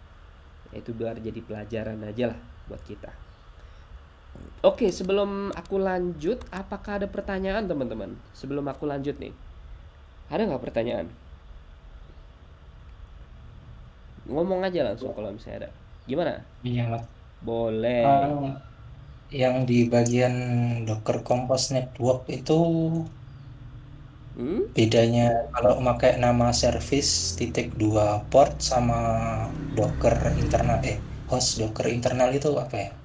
Itu biar jadi pelajaran aja lah buat kita. Oke, sebelum aku lanjut, apakah ada pertanyaan teman-teman? Sebelum aku lanjut nih, ada nggak pertanyaan? Ngomong aja langsung kalau misalnya ada. Gimana? Iya, Mas. Boleh. Yang di bagian Docker Compose Network itu bedanya kalau pakai nama service .2 port sama Docker internal host Docker internal itu apa ya?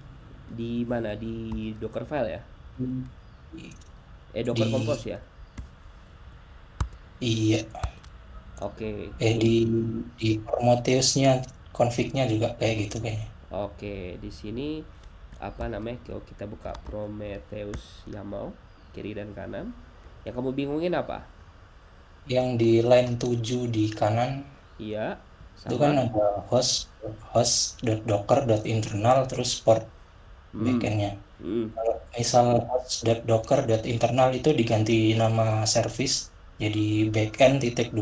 Di mana? Di Docker file ya? Docker Di Compose ya? iya. Oke. Di Prometheus-nya config-nya juga kayak gitu kayaknya. Oke, di sini apa namanya? Kalau kita buka Prometheus YAML kiri dan kanan, yang kamu bingungin apa? Yang di line 7 di kanan Iya, itu kan sama. ada host.docker.internal terus port backend-nya. Kalau misal host.docker.internal itu diganti nama service jadi backend .28080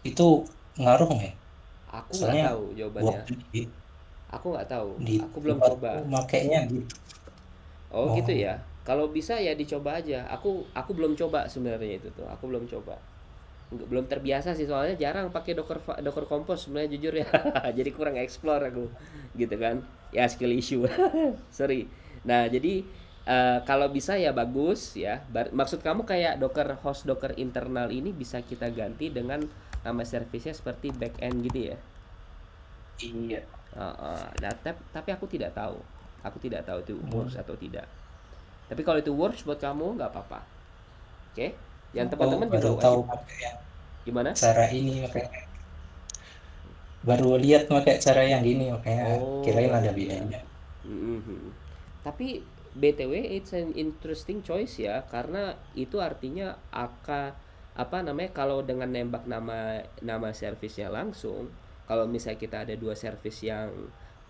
itu ngaruh nggak ya? Aku nggak Soalnya tahu jawabannya. work Aku nggak tahu, Di aku belum tempatku coba. makainya gitu. Oh gitu Oh, ya. Kalau bisa ya dicoba aja. Aku belum coba sebenarnya itu tuh. Aku belum coba. Belum terbiasa sih soalnya jarang pakai Docker Compose sebenarnya jujur ya. Jadi kurang explore aku. Gitu kan. Ya skill issue. Sorry. Nah, jadi kalau bisa ya bagus ya. Maksud kamu kayak Docker host Docker internal ini bisa kita ganti dengan nama service-nya seperti backend gitu ya. iya. Nah, tapi aku tidak tahu. Aku tidak tahu itu works Hmm. atau tidak. Tapi kalau itu works buat kamu nggak apa-apa. Oke? Dan Aku teman-teman juga baru tahu wajib. pakai yang Gimana? cara ini, makanya baru lihat pakai cara yang gini, makanya Oh, kirain baru ada lihat. bedanya. Mhm. Tapi BTW it's an interesting choice ya karena itu artinya apa namanya kalau dengan nembak nama nama servisnya langsung, kalau misalnya kita ada dua servis yang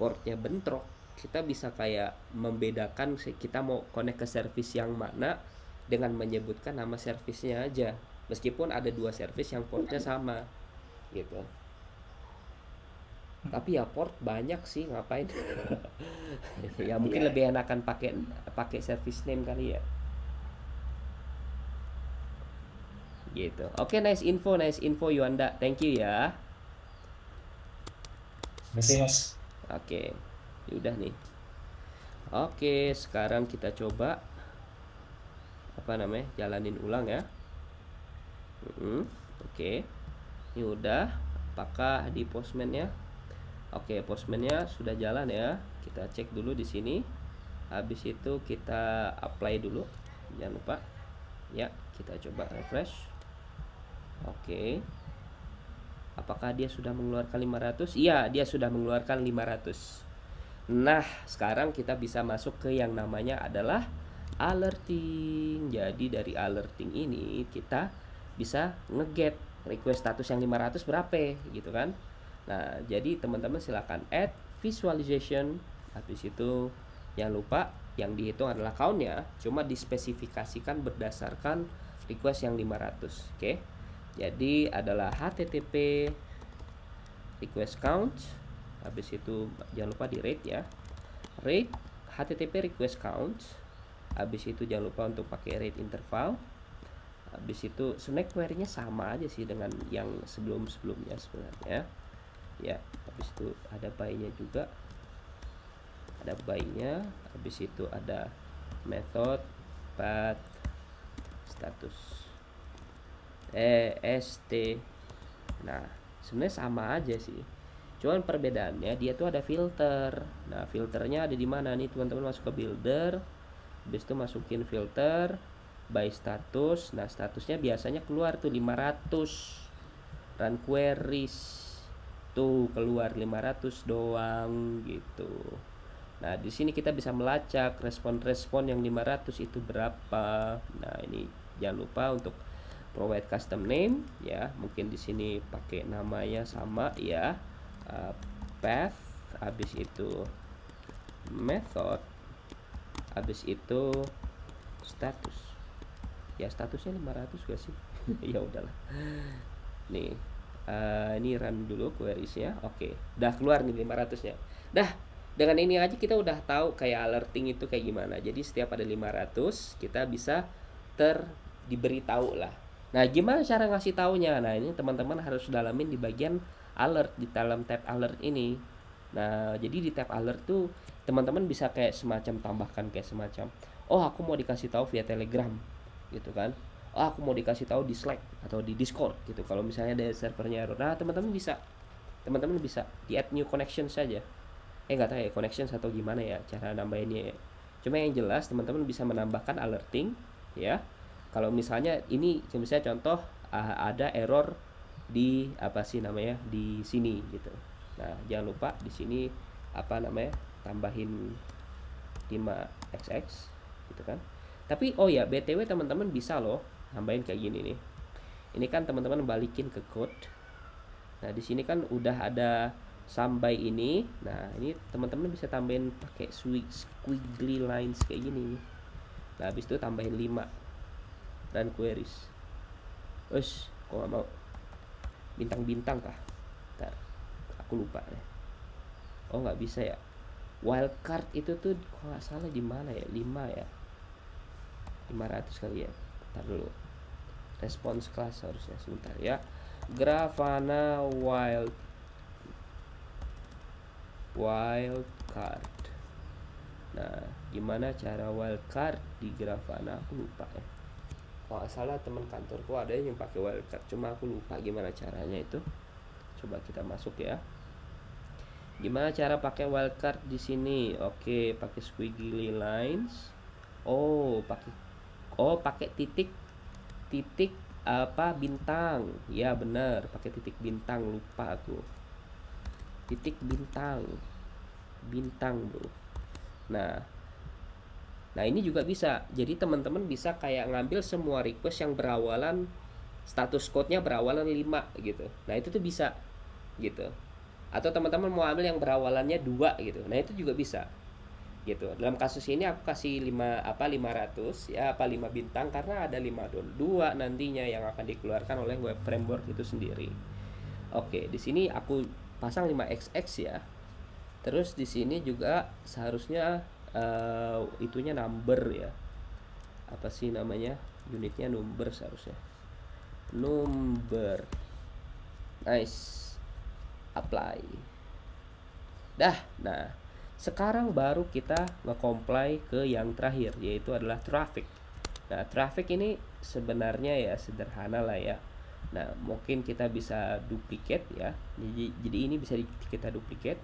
portnya bentrok, kita bisa kayak membedakan kita mau connect ke servis yang mana dengan menyebutkan nama servisnya aja. Meskipun ada dua servis yang portnya sama gitu. Tapi ya port banyak sih ngapain. Ya mungkin Iya. lebih enakan pakai pakai service name kali ya gitu. Oke, nice info Yuanda, thank you ya. Masih Mas. Oke, udah nih. Oke, sekarang kita coba apa namanya jalanin ulang ya. Oke, ini udah. Apakah di postman-nya? Oke, postman-nya sudah jalan ya. Kita cek dulu di sini. Habis itu kita apply dulu. Jangan lupa. Ya, kita coba refresh. Oke. Apakah dia sudah mengeluarkan 500? Iya, dia sudah mengeluarkan 500. Nah, sekarang kita bisa masuk ke yang namanya adalah alerting. Jadi dari alerting ini kita bisa nge-get request status yang 500 berapa gitu kan. Nah, jadi teman-teman silakan add visualization. Habis itu jangan lupa yang dihitung adalah count-nya, cuma dispesifikasikan berdasarkan request yang 500. Oke. Jadi adalah http request count, habis itu jangan lupa di rate ya, rate http request count, habis itu jangan lupa untuk pakai rate interval. Habis itu sebenarnya query-nya sama aja sih dengan yang sebelumnya sebenarnya ya. Habis itu ada by-nya juga, ada by-nya. Habis itu ada method path status st. Nah, sebenarnya sama aja sih, cuman perbedaannya dia tuh ada filter. Nah, filternya ada di mana nih teman-teman? Masuk ke builder, habis itu masukin filter by status. Nah, statusnya biasanya keluar tuh 500 run queries, tuh keluar 500 doang gitu. Nah, di sini kita bisa melacak respon-respon yang 500 itu berapa. Nah, ini jangan lupa untuk provide custom name ya. Mungkin di sini pakai namanya sama ya. Path, habis itu method, habis itu status. Ya statusnya 500 gak sih? Ya udahlah. Nih, ini run dulu queriesnya. Oke, udah keluar nih 500-nya. Dah, dengan ini aja kita udah tahu kayak alerting itu kayak gimana. Jadi setiap ada 500 kita bisa diberitahu lah. Nah, gimana cara ngasih taunya? Nah, ini teman-teman harus dalamin di bagian alert, di dalam tab alert ini. Nah, jadi di tab alert tuh teman-teman bisa kayak semacam tambahkan kayak semacam, oh aku mau dikasih tahu via Telegram gitu kan. Oh, aku mau dikasih tahu di Slack atau di Discord gitu. Kalau misalnya ada servernya error. Nah, teman-teman bisa di add new connection saja. Nggak tahu ya connections atau gimana ya cara nambahinnya ya. Cuma yang jelas teman-teman bisa menambahkan alerting ya. Kalau misalnya ini misalnya contoh ada error di apa sih namanya di sini gitu. Nah, jangan lupa di sini apa namanya tambahin 5xx gitu kan. Tapi oh ya BTW teman-teman bisa loh nambahin kayak gini nih. Ini kan teman-teman balikin ke code. Nah, di sini kan udah ada sampai ini. Nah, ini teman-teman bisa tambahin pakai squiggly lines kayak gini. Nah, habis itu tambahin 5 dan queries. Kok gak mau bintang-bintang kah? Ntar, aku lupa deh. Oh nggak bisa ya. Wildcard itu tuh kalau nggak salah di mana ya, 5 ya, 500 kali ya. Ntar dulu, response class harusnya, sebentar ya. Grafana wildcard. Nah, gimana cara wildcard di Grafana? Aku lupa ya. Kalau nggak salah teman kantorku ada yang pakai wildcard, cuma aku lupa gimana caranya itu. Coba kita masuk ya. Gimana cara pakai wildcard di sini? Oke, pakai squiggly lines. Pakai titik apa, bintang. Ya benar, pakai titik bintang, lupa aku. Titik bintang, bro. Nah ini juga bisa. Jadi teman-teman bisa kayak ngambil semua request yang berawalan status code-nya berawalan 5 gitu. Nah itu tuh bisa gitu. Atau teman-teman mau ambil yang berawalannya 2 gitu. Nah itu juga bisa gitu. Dalam kasus ini aku kasih 500 ya, 5 bintang karena ada 5.2 nantinya yang akan dikeluarkan oleh web framework itu sendiri. Oke, di sini aku pasang 5xx ya. Terus di sini juga seharusnya itunya number ya. Apa sih namanya? Unitnya number seharusnya. Number. Nice. Apply. Dah. Nah, sekarang baru kita nge-comply ke yang terakhir, yaitu adalah traffic. Nah, traffic ini sebenarnya ya sederhana lah ya. Nah, mungkin kita bisa duplicate ya. Jadi ini bisa kita duplicate.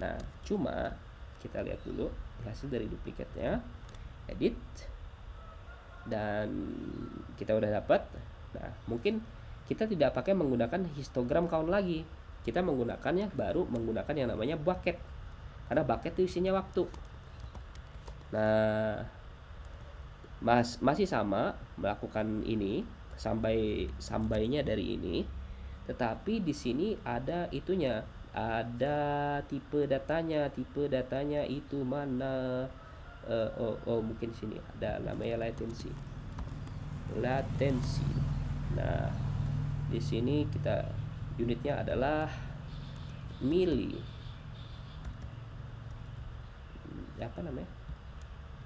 Nah, cuma kita lihat dulu hasil dari duplicate-nya. Edit. Dan kita udah dapat. Nah, mungkin kita tidak pakai menggunakan histogram count lagi. Kita menggunakannya baru menggunakan yang namanya bucket. Karena bucket itu isinya waktu. Nah, masih sama melakukan ini sambainya dari ini. Tetapi di sini ada itunya. Ada tipe datanya itu mana? Mungkin sini ada namanya latency. Nah, di sini kita unitnya adalah milli. Apa namanya?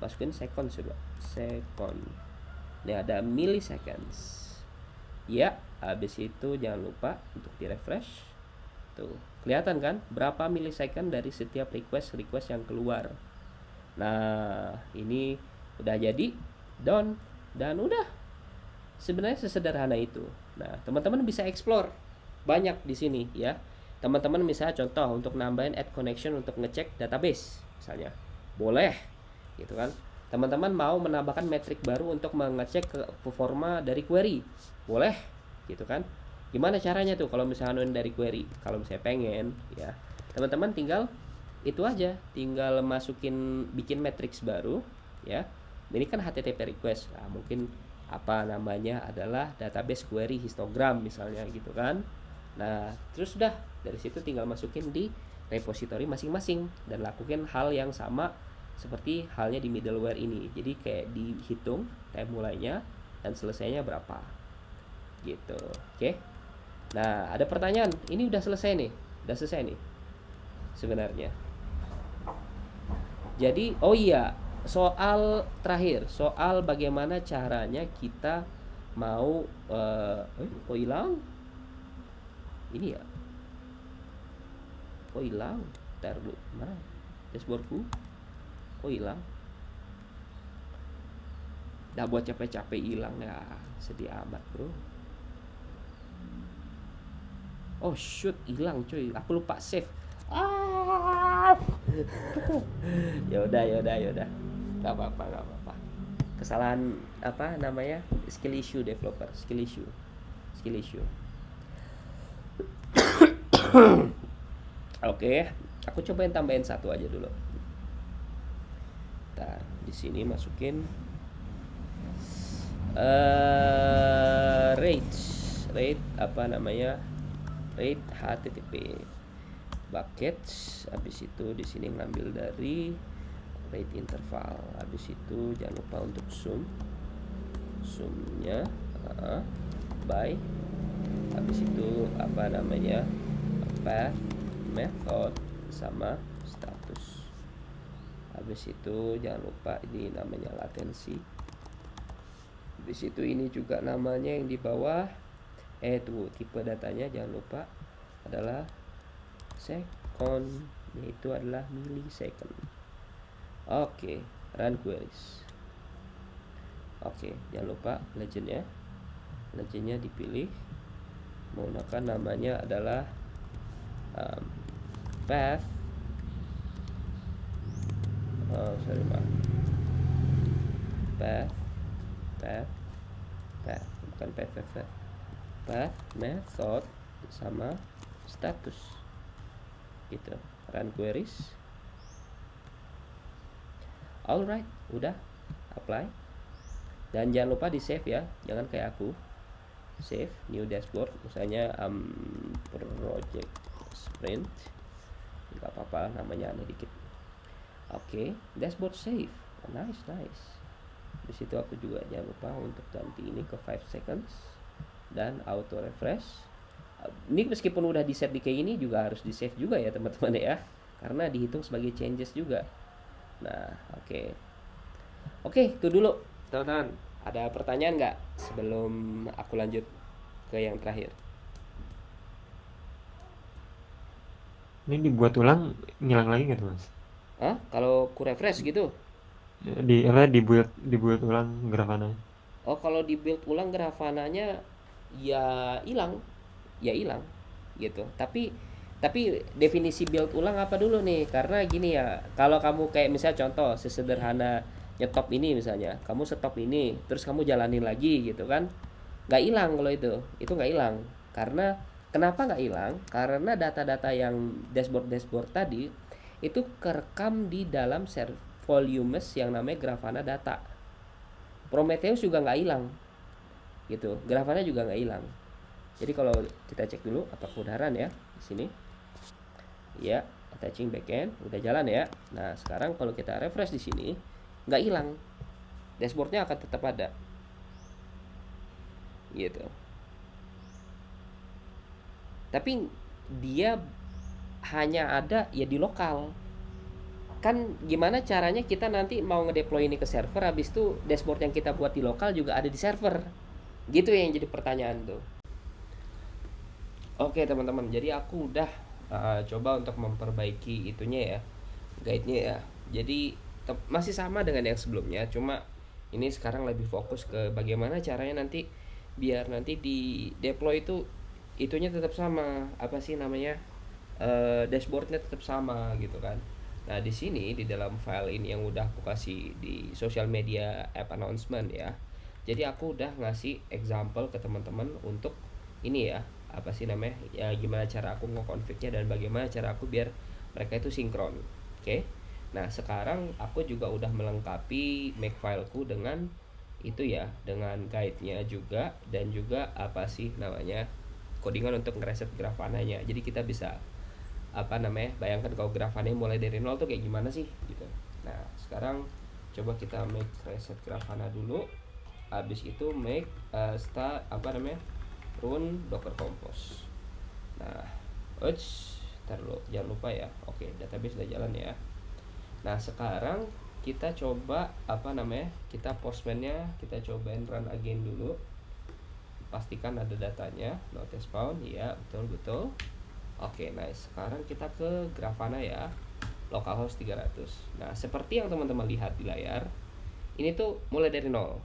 Masukin second coba. Second. Ini ada milliseconds. Ya, habis itu jangan lupa untuk di refresh. Tuh, kelihatan kan berapa millisecond dari setiap request yang keluar. Nah, ini udah jadi done dan udah. Sebenarnya sesederhana itu. Nah, teman-teman bisa explore banyak di sini ya. Teman-teman misalnya contoh untuk nambahin add connection untuk ngecek database misalnya. Boleh gitu kan. Teman-teman mau menambahkan metrik baru untuk mengecek performa dari query. Boleh gitu kan. Gimana caranya tuh kalau misalnya dari query? Kalau misalnya pengen ya, teman-teman tinggal itu aja, tinggal bikin matrix baru ya. Ini kan HTTP request. Nah, mungkin apa namanya adalah database query histogram misalnya gitu kan. Nah, terus udah dari situ tinggal masukin di repository masing-masing dan lakukan hal yang sama seperti halnya di middleware ini. Jadi kayak dihitung time mulainya dan selesainya berapa. Gitu. Oke. Nah, ada pertanyaan. Ini udah selesai nih. Sebenarnya. Jadi, oh iya, soal terakhir, soal bagaimana caranya kita mau kok hilang? Ini ya. Kok hilang? Ntar dulu. Mana? Dashboardku. Kok hilang? Dah buat capek-capek hilang ya. Sedih amat, bro. Oh shoot, hilang cuy. Aku lupa save. Yaudah. Gak apa-apa. Kesalahan apa namanya? Skill issue developer. Skill issue. Oke, aku cobain tambahin satu aja dulu. Ntar di sini masukin rate apa namanya? Rate HTTP bucket. Habis itu di sini ngambil dari rate interval. Habis itu jangan lupa untuk zoomnya by. Habis itu apa namanya, path method sama status. Habis itu jangan lupa ini namanya latensi. Habis itu ini juga namanya yang di bawah tipe datanya jangan lupa adalah second, yaitu adalah millisecond. Oke, run queries. Oke, jangan lupa legendnya dipilih, menggunakan namanya adalah path bukan path method sama status gitu. Run queries. Alright, udah apply. Dan jangan lupa di save ya, jangan kayak aku. Save new dashboard, misalnya project sprint, nggak apa-apa namanya aneh dikit. Oke, dashboard save. Nice. Di situ aku juga jangan lupa untuk ganti ini ke 5 seconds dan auto refresh. Ini meskipun udah di set di kayak ini juga harus di save juga ya teman-teman ya, karena dihitung sebagai changes juga. Nah, oke, itu dulu teman-teman. Ada pertanyaan nggak sebelum aku lanjut ke yang terakhir? Ini dibuat ulang ngilang lagi nggak tuh Mas? Kalau ku refresh gitu? Dibuat ulang Grafana. Oh, kalau di build ulang Grafananya ya hilang gitu. Tapi definisi build ulang apa dulu nih? Karena gini ya, kalau kamu kayak misalnya contoh sesederhana nyetop ini misalnya, kamu stop ini, terus kamu jalanin lagi gitu kan, nggak hilang kalau itu nggak hilang. Karena kenapa nggak hilang? Karena data-data yang dashboard tadi itu kerekam di dalam volumes yang namanya Grafana data. Prometheus juga nggak hilang gitu, Grafana juga nggak hilang. Jadi kalau kita cek dulu apakah udaran ya di sini ya, attaching backend udah jalan ya. Nah sekarang kalau kita refresh di sini nggak hilang, dashboardnya akan tetap ada gitu, tapi dia hanya ada ya di lokal. Kan gimana caranya kita nanti mau ngedeploy ini ke server, habis itu dashboard yang kita buat di lokal juga ada di server gitu yang jadi pertanyaan tuh. Oke teman-teman, jadi aku udah coba untuk memperbaiki itunya ya, guide-nya ya. Jadi masih sama dengan yang sebelumnya, cuma ini sekarang lebih fokus ke bagaimana caranya nanti biar nanti di deploy itu itunya tetap sama, apa sih namanya, dashboardnya tetap sama gitu kan. Nah di sini di dalam file ini yang udah aku kasih di social media app announcement ya, jadi aku udah ngasih example ke teman-teman untuk ini ya, apa sih namanya ya, gimana cara aku nge-config-nya dan bagaimana cara aku biar mereka itu sinkron. Oke. Nah sekarang aku juga udah melengkapi makefileku dengan itu ya, dengan guide-nya juga, dan juga apa sih namanya codingan untuk ngereset Grafana-nya. Jadi kita bisa apa namanya, bayangkan kalau Grafana mulai dari nol tuh kayak gimana sih gitu. Nah sekarang coba kita make reset Grafana dulu, habis itu make start apa namanya run docker compose. Nah ntar dulu, jangan lupa ya. Oke, database udah jalan ya. Nah sekarang kita coba apa namanya, kita postman-nya kita cobain run again dulu, pastikan ada datanya, notice found ya, betul. Oke, nice. Sekarang kita ke Grafana ya, localhost 300. Nah, seperti yang teman-teman lihat di layar, ini tuh mulai dari nol.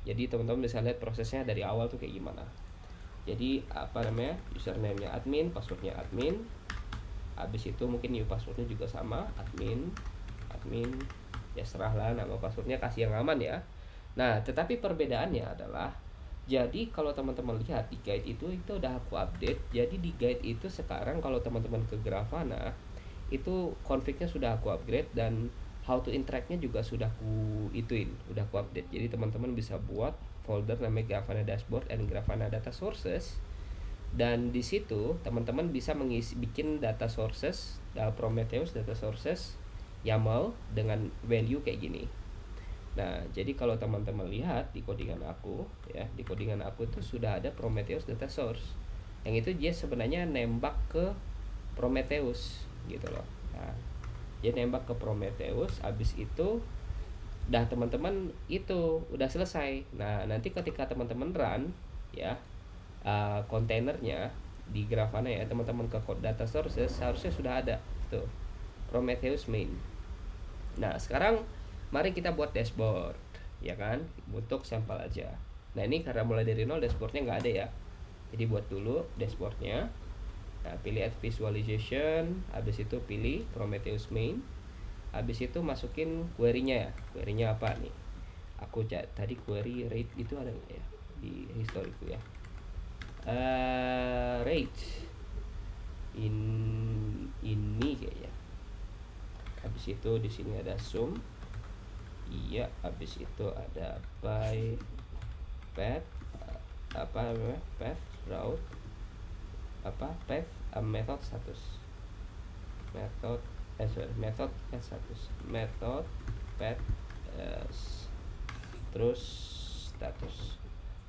Jadi teman-teman bisa lihat prosesnya dari awal tuh kayak gimana. Jadi apa namanya, username-nya admin, password-nya admin. Habis itu mungkin new password-nya juga sama, admin. Ya serahlah nama password-nya, kasih yang aman ya. Nah, tetapi perbedaannya adalah, jadi kalau teman-teman lihat di guide itu udah aku update. Jadi di guide itu sekarang kalau teman-teman ke Grafana itu config-nya sudah aku upgrade, dan how to interact-nya juga sudah udah aku update. Jadi teman-teman bisa buat folder namanya Grafana Dashboard and Grafana Data Sources, dan di situ teman-teman bisa bikin data sources, Prometheus data sources YAML dengan value kayak gini. Nah, jadi kalau teman-teman lihat di codingan aku ya, di codingan aku itu sudah ada Prometheus data source. Yang itu dia sebenarnya nembak ke Prometheus gitu loh. Nah, Nah, dia nembak ke Prometheus, habis itu dah teman-teman itu udah selesai. Nah, nanti ketika teman-teman run ya kontainernya di Grafana ya, teman-teman ke code data sources harusnya sudah ada tuh Prometheus main. Nah, sekarang mari kita buat dashboard ya kan, untuk sampel aja. Nah, ini karena mulai dari nol dashboardnya nggak ada ya, jadi buat dulu dashboardnya. Nah, pilih add visualization, habis itu pilih Prometheus main, habis itu masukin query-nya ya. Query-nya apa nih? Aku tadi query rate itu ada nggak ya di historiku ya? Rate ini kayaknya. Habis itu di sini ada sum. Iya, habis itu ada by path path route path method status method method path status method path terus status.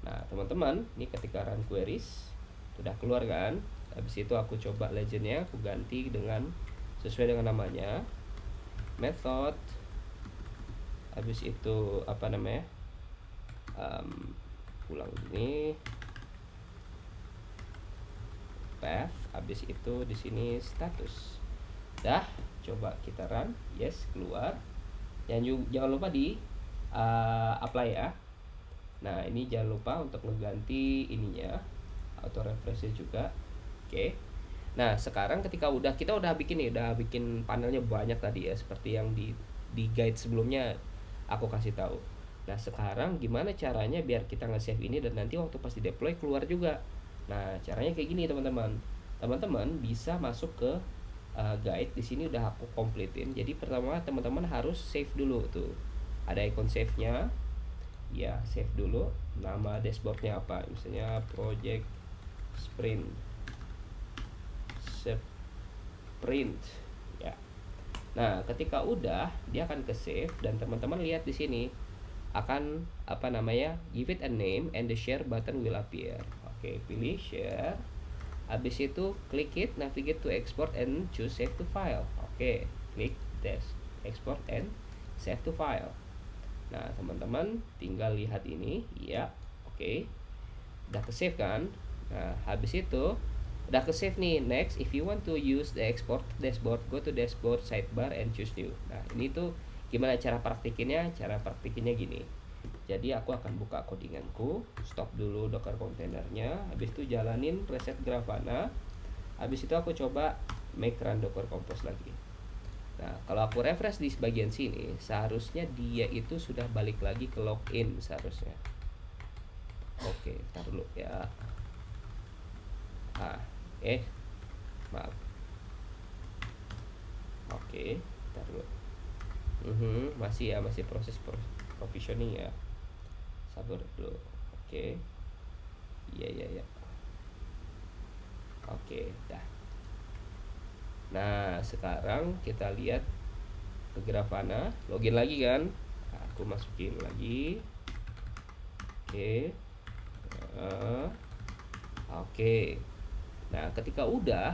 Nah, teman-teman, ini ketika run queries sudah keluar kan. Habis itu aku coba legendnya, aku ganti dengan sesuai dengan namanya method. Habis itu apa namanya, ulang ini path, habis itu di sini status. Dah, coba kita run. Yes, keluar. Jangan lupa di apply ya. Nah, ini jangan lupa untuk mengganti ininya, auto refresh juga. Oke. Nah, sekarang ketika kita udah bikin panelnya banyak tadi ya, seperti yang di guide sebelumnya aku kasih tahu. Nah, sekarang gimana caranya biar kita nge-save ini dan nanti waktu pas di deploy keluar juga. Nah, caranya kayak gini teman-teman. Teman-teman bisa masuk ke guide. Di sini udah aku completein. Jadi pertama teman-teman harus save dulu tuh. Ada icon save-nya. Ya, save dulu. Nama dashboardnya apa? Misalnya project sprint ya. Nah, ketika udah dia akan ke save dan teman-teman lihat di sini akan apa namanya, give it a name and the share button will appear. Oke, pilih share. Habis itu klik it, navigate to export and choose save to file. Oke, klik dash export and save to file. Nah, teman-teman tinggal lihat ini ya. Oke, udah ke save kan. Nah, habis itu udah ke save nih. Next, if you want to use the export dashboard, go to dashboard sidebar and choose new. Nah, ini tuh gimana cara praktikinnya? Cara praktikinnya gini. Jadi aku akan buka codinganku, stop dulu Docker kontainernya, habis itu jalanin reset Grafana. Habis itu aku coba make run Docker Compose lagi. Nah, kalau aku refresh di bagian sini, seharusnya dia itu sudah balik lagi ke login seharusnya. Oke, tar dulu ya. Maaf. Oke, tar dulu. Masih proses provisioning ya. Sabar dulu. Oke. Iya. Oke, dah. Nah, sekarang kita lihat ke Grafana, login lagi kan. Aku masukin lagi. Oke. Oke. Nah, ketika udah,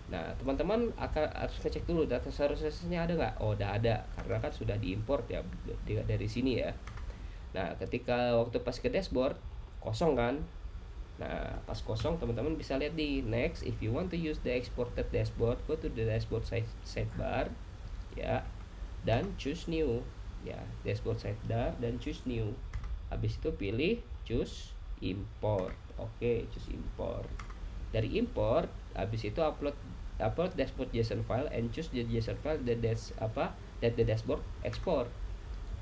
nah teman-teman harus ngecek dulu data sources-nya ada nggak. Oh, udah ada karena kan sudah diimport ya dari sini ya. Nah, ketika waktu pas ke dashboard kosong kan. Nah, pas kosong teman-teman bisa lihat di next, if you want to use the exported dashboard, go to the dashboard sidebar ya, dan choose new ya, dashboard sidebar dan choose new. Habis itu pilih choose import. Oke, choose import. Dari import, habis itu upload dashboard JSON file and choose the JSON file that the dashboard export.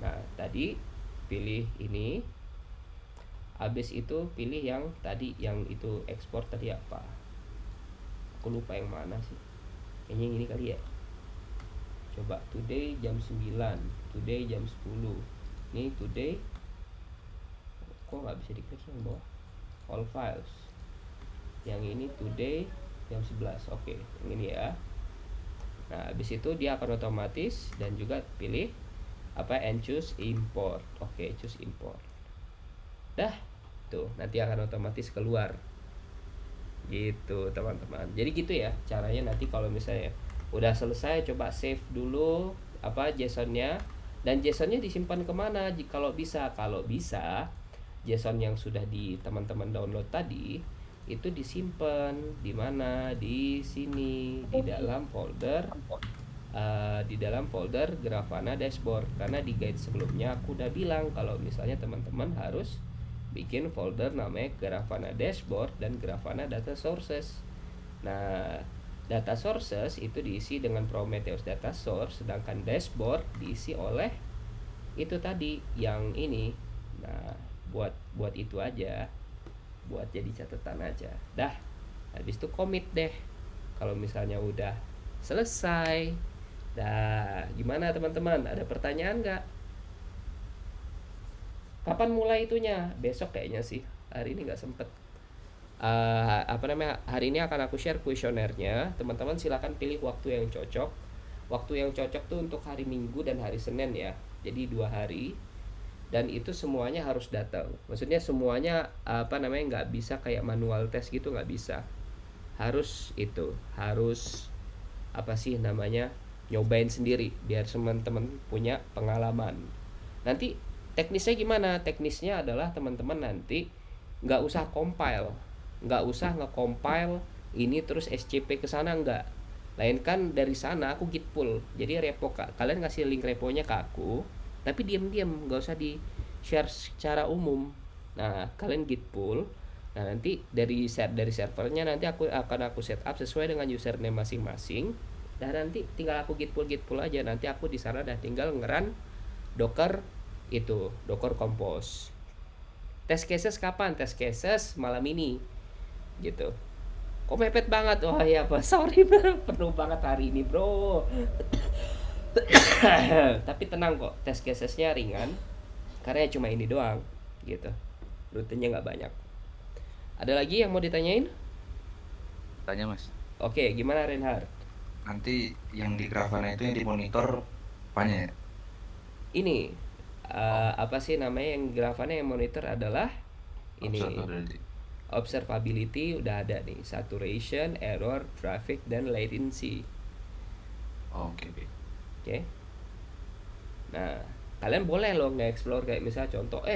Nah, tadi pilih ini. Habis itu pilih yang tadi, yang itu ekspor tadi apa? Aku lupa yang mana sih. Kayaknya yang ini kali ya. Coba today jam 9, today jam 10. Ini today. Kok nggak bisa diklik yang bawah? All files. Yang ini today jam 11. Oke, yang ini ya. Nah, habis itu dia akan otomatis dan juga pilih and choose import. Oke, choose import. Dah, tuh nanti akan otomatis keluar gitu teman-teman. Jadi gitu ya caranya nanti kalau misalnya Udah selesai, coba save dulu apa JSON-nya, dan JSON-nya disimpan kemana? Kalau bisa JSON yang sudah di teman-teman download tadi itu disimpan di mana? Di sini, di dalam folder Grafana dashboard. Karena di guide sebelumnya aku udah bilang kalau misalnya teman-teman harus bikin folder namanya Grafana dashboard dan Grafana data sources. Nah, data sources itu diisi dengan Prometheus data source, sedangkan dashboard diisi oleh itu tadi yang ini. Nah, buat itu aja, buat jadi catatan aja. Dah, habis itu commit deh. Kalau misalnya udah selesai. Dah, gimana teman-teman? Ada pertanyaan nggak? Kapan mulai itunya? Besok kayaknya sih. Hari ini nggak sempet. Hari ini akan aku share kuesionernya. Teman-teman silakan pilih waktu yang cocok. Waktu yang cocok tuh untuk hari Minggu dan hari Senin ya. Jadi 2 hari. Dan itu semuanya harus datang. Maksudnya semuanya nggak bisa kayak manual test gitu, nggak bisa. Harus nyobain sendiri biar teman-teman punya pengalaman. Nanti teknisnya gimana? Teknisnya adalah teman-teman nanti nggak usah nge-compile ini terus SCP ke sana, nggak. Lain kan dari sana aku git pull. Jadi repo kalian ngasih link reponya ke aku, tapi diam-diam, nggak usah di share secara umum. Nah, kalian git pull. Nah, nanti dari servernya nanti aku set up sesuai dengan username masing-masing. Dan nanti tinggal aku git pull aja. Nanti aku di sana udah tinggal ngeran Docker Compose. Test cases kapan? Test cases malam ini gitu. Kok mepet banget? Oh ya, sorry bro, penuh banget hari ini bro. Tapi tenang kok, test casesnya ringan karena cuma ini doang gitu. Rutinnya nggak banyak. Ada lagi yang mau ditanyain? Tanya mas, Oke, gimana Reinhard? nanti yang di Grafana itu yang dimonitor apanya ya? Ini apa sih namanya yang Grafana yang monitor adalah ini Observability. observability udah ada nih, saturation, error, traffic, dan latency. Oke. Oke. Nah, kalian boleh loh nge-explore kayak misalnya contoh,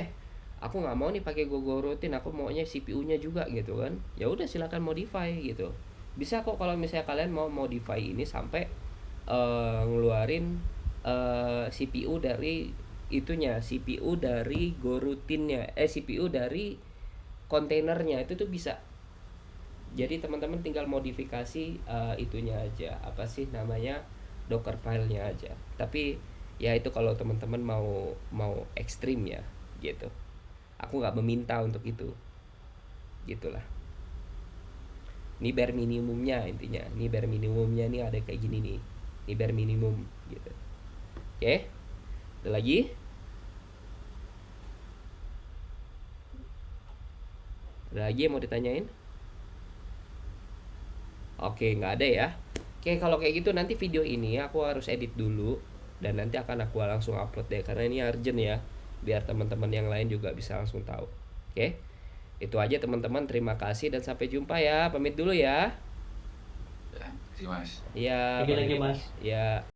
aku nggak mau nih pakai Gogo Routine, aku maunya CPU-nya juga gitu kan. Ya udah silakan modify gitu. Bisa kok kalau misalnya kalian mau modify ini sampai ngeluarin CPU dari CPU dari Go Routine-nya, CPU dari kontainernya itu tuh bisa. Jadi teman-teman tinggal modifikasi itunya aja, apa sih namanya, Docker file-nya aja. Tapi ya itu kalau teman-teman mau ekstrim ya gitu. Aku nggak meminta untuk itu, gitulah. Ini bare minimumnya intinya. Ini bare minimumnya nih ada kayak gini nih. Ini bare minimum gitu. Oke? Ada lagi? Ada lagi yang mau ditanyain? Oke, nggak ada ya. Oke, kalau kayak gitu nanti video ini aku harus edit dulu dan nanti akan aku langsung upload deh karena ini urgent ya, biar teman-teman yang lain juga bisa langsung tahu. Oke? Itu aja teman-teman, terima kasih dan sampai jumpa ya. Pamit dulu ya. Ya, terima kasih mas. Iya. Lagi mas. Ya.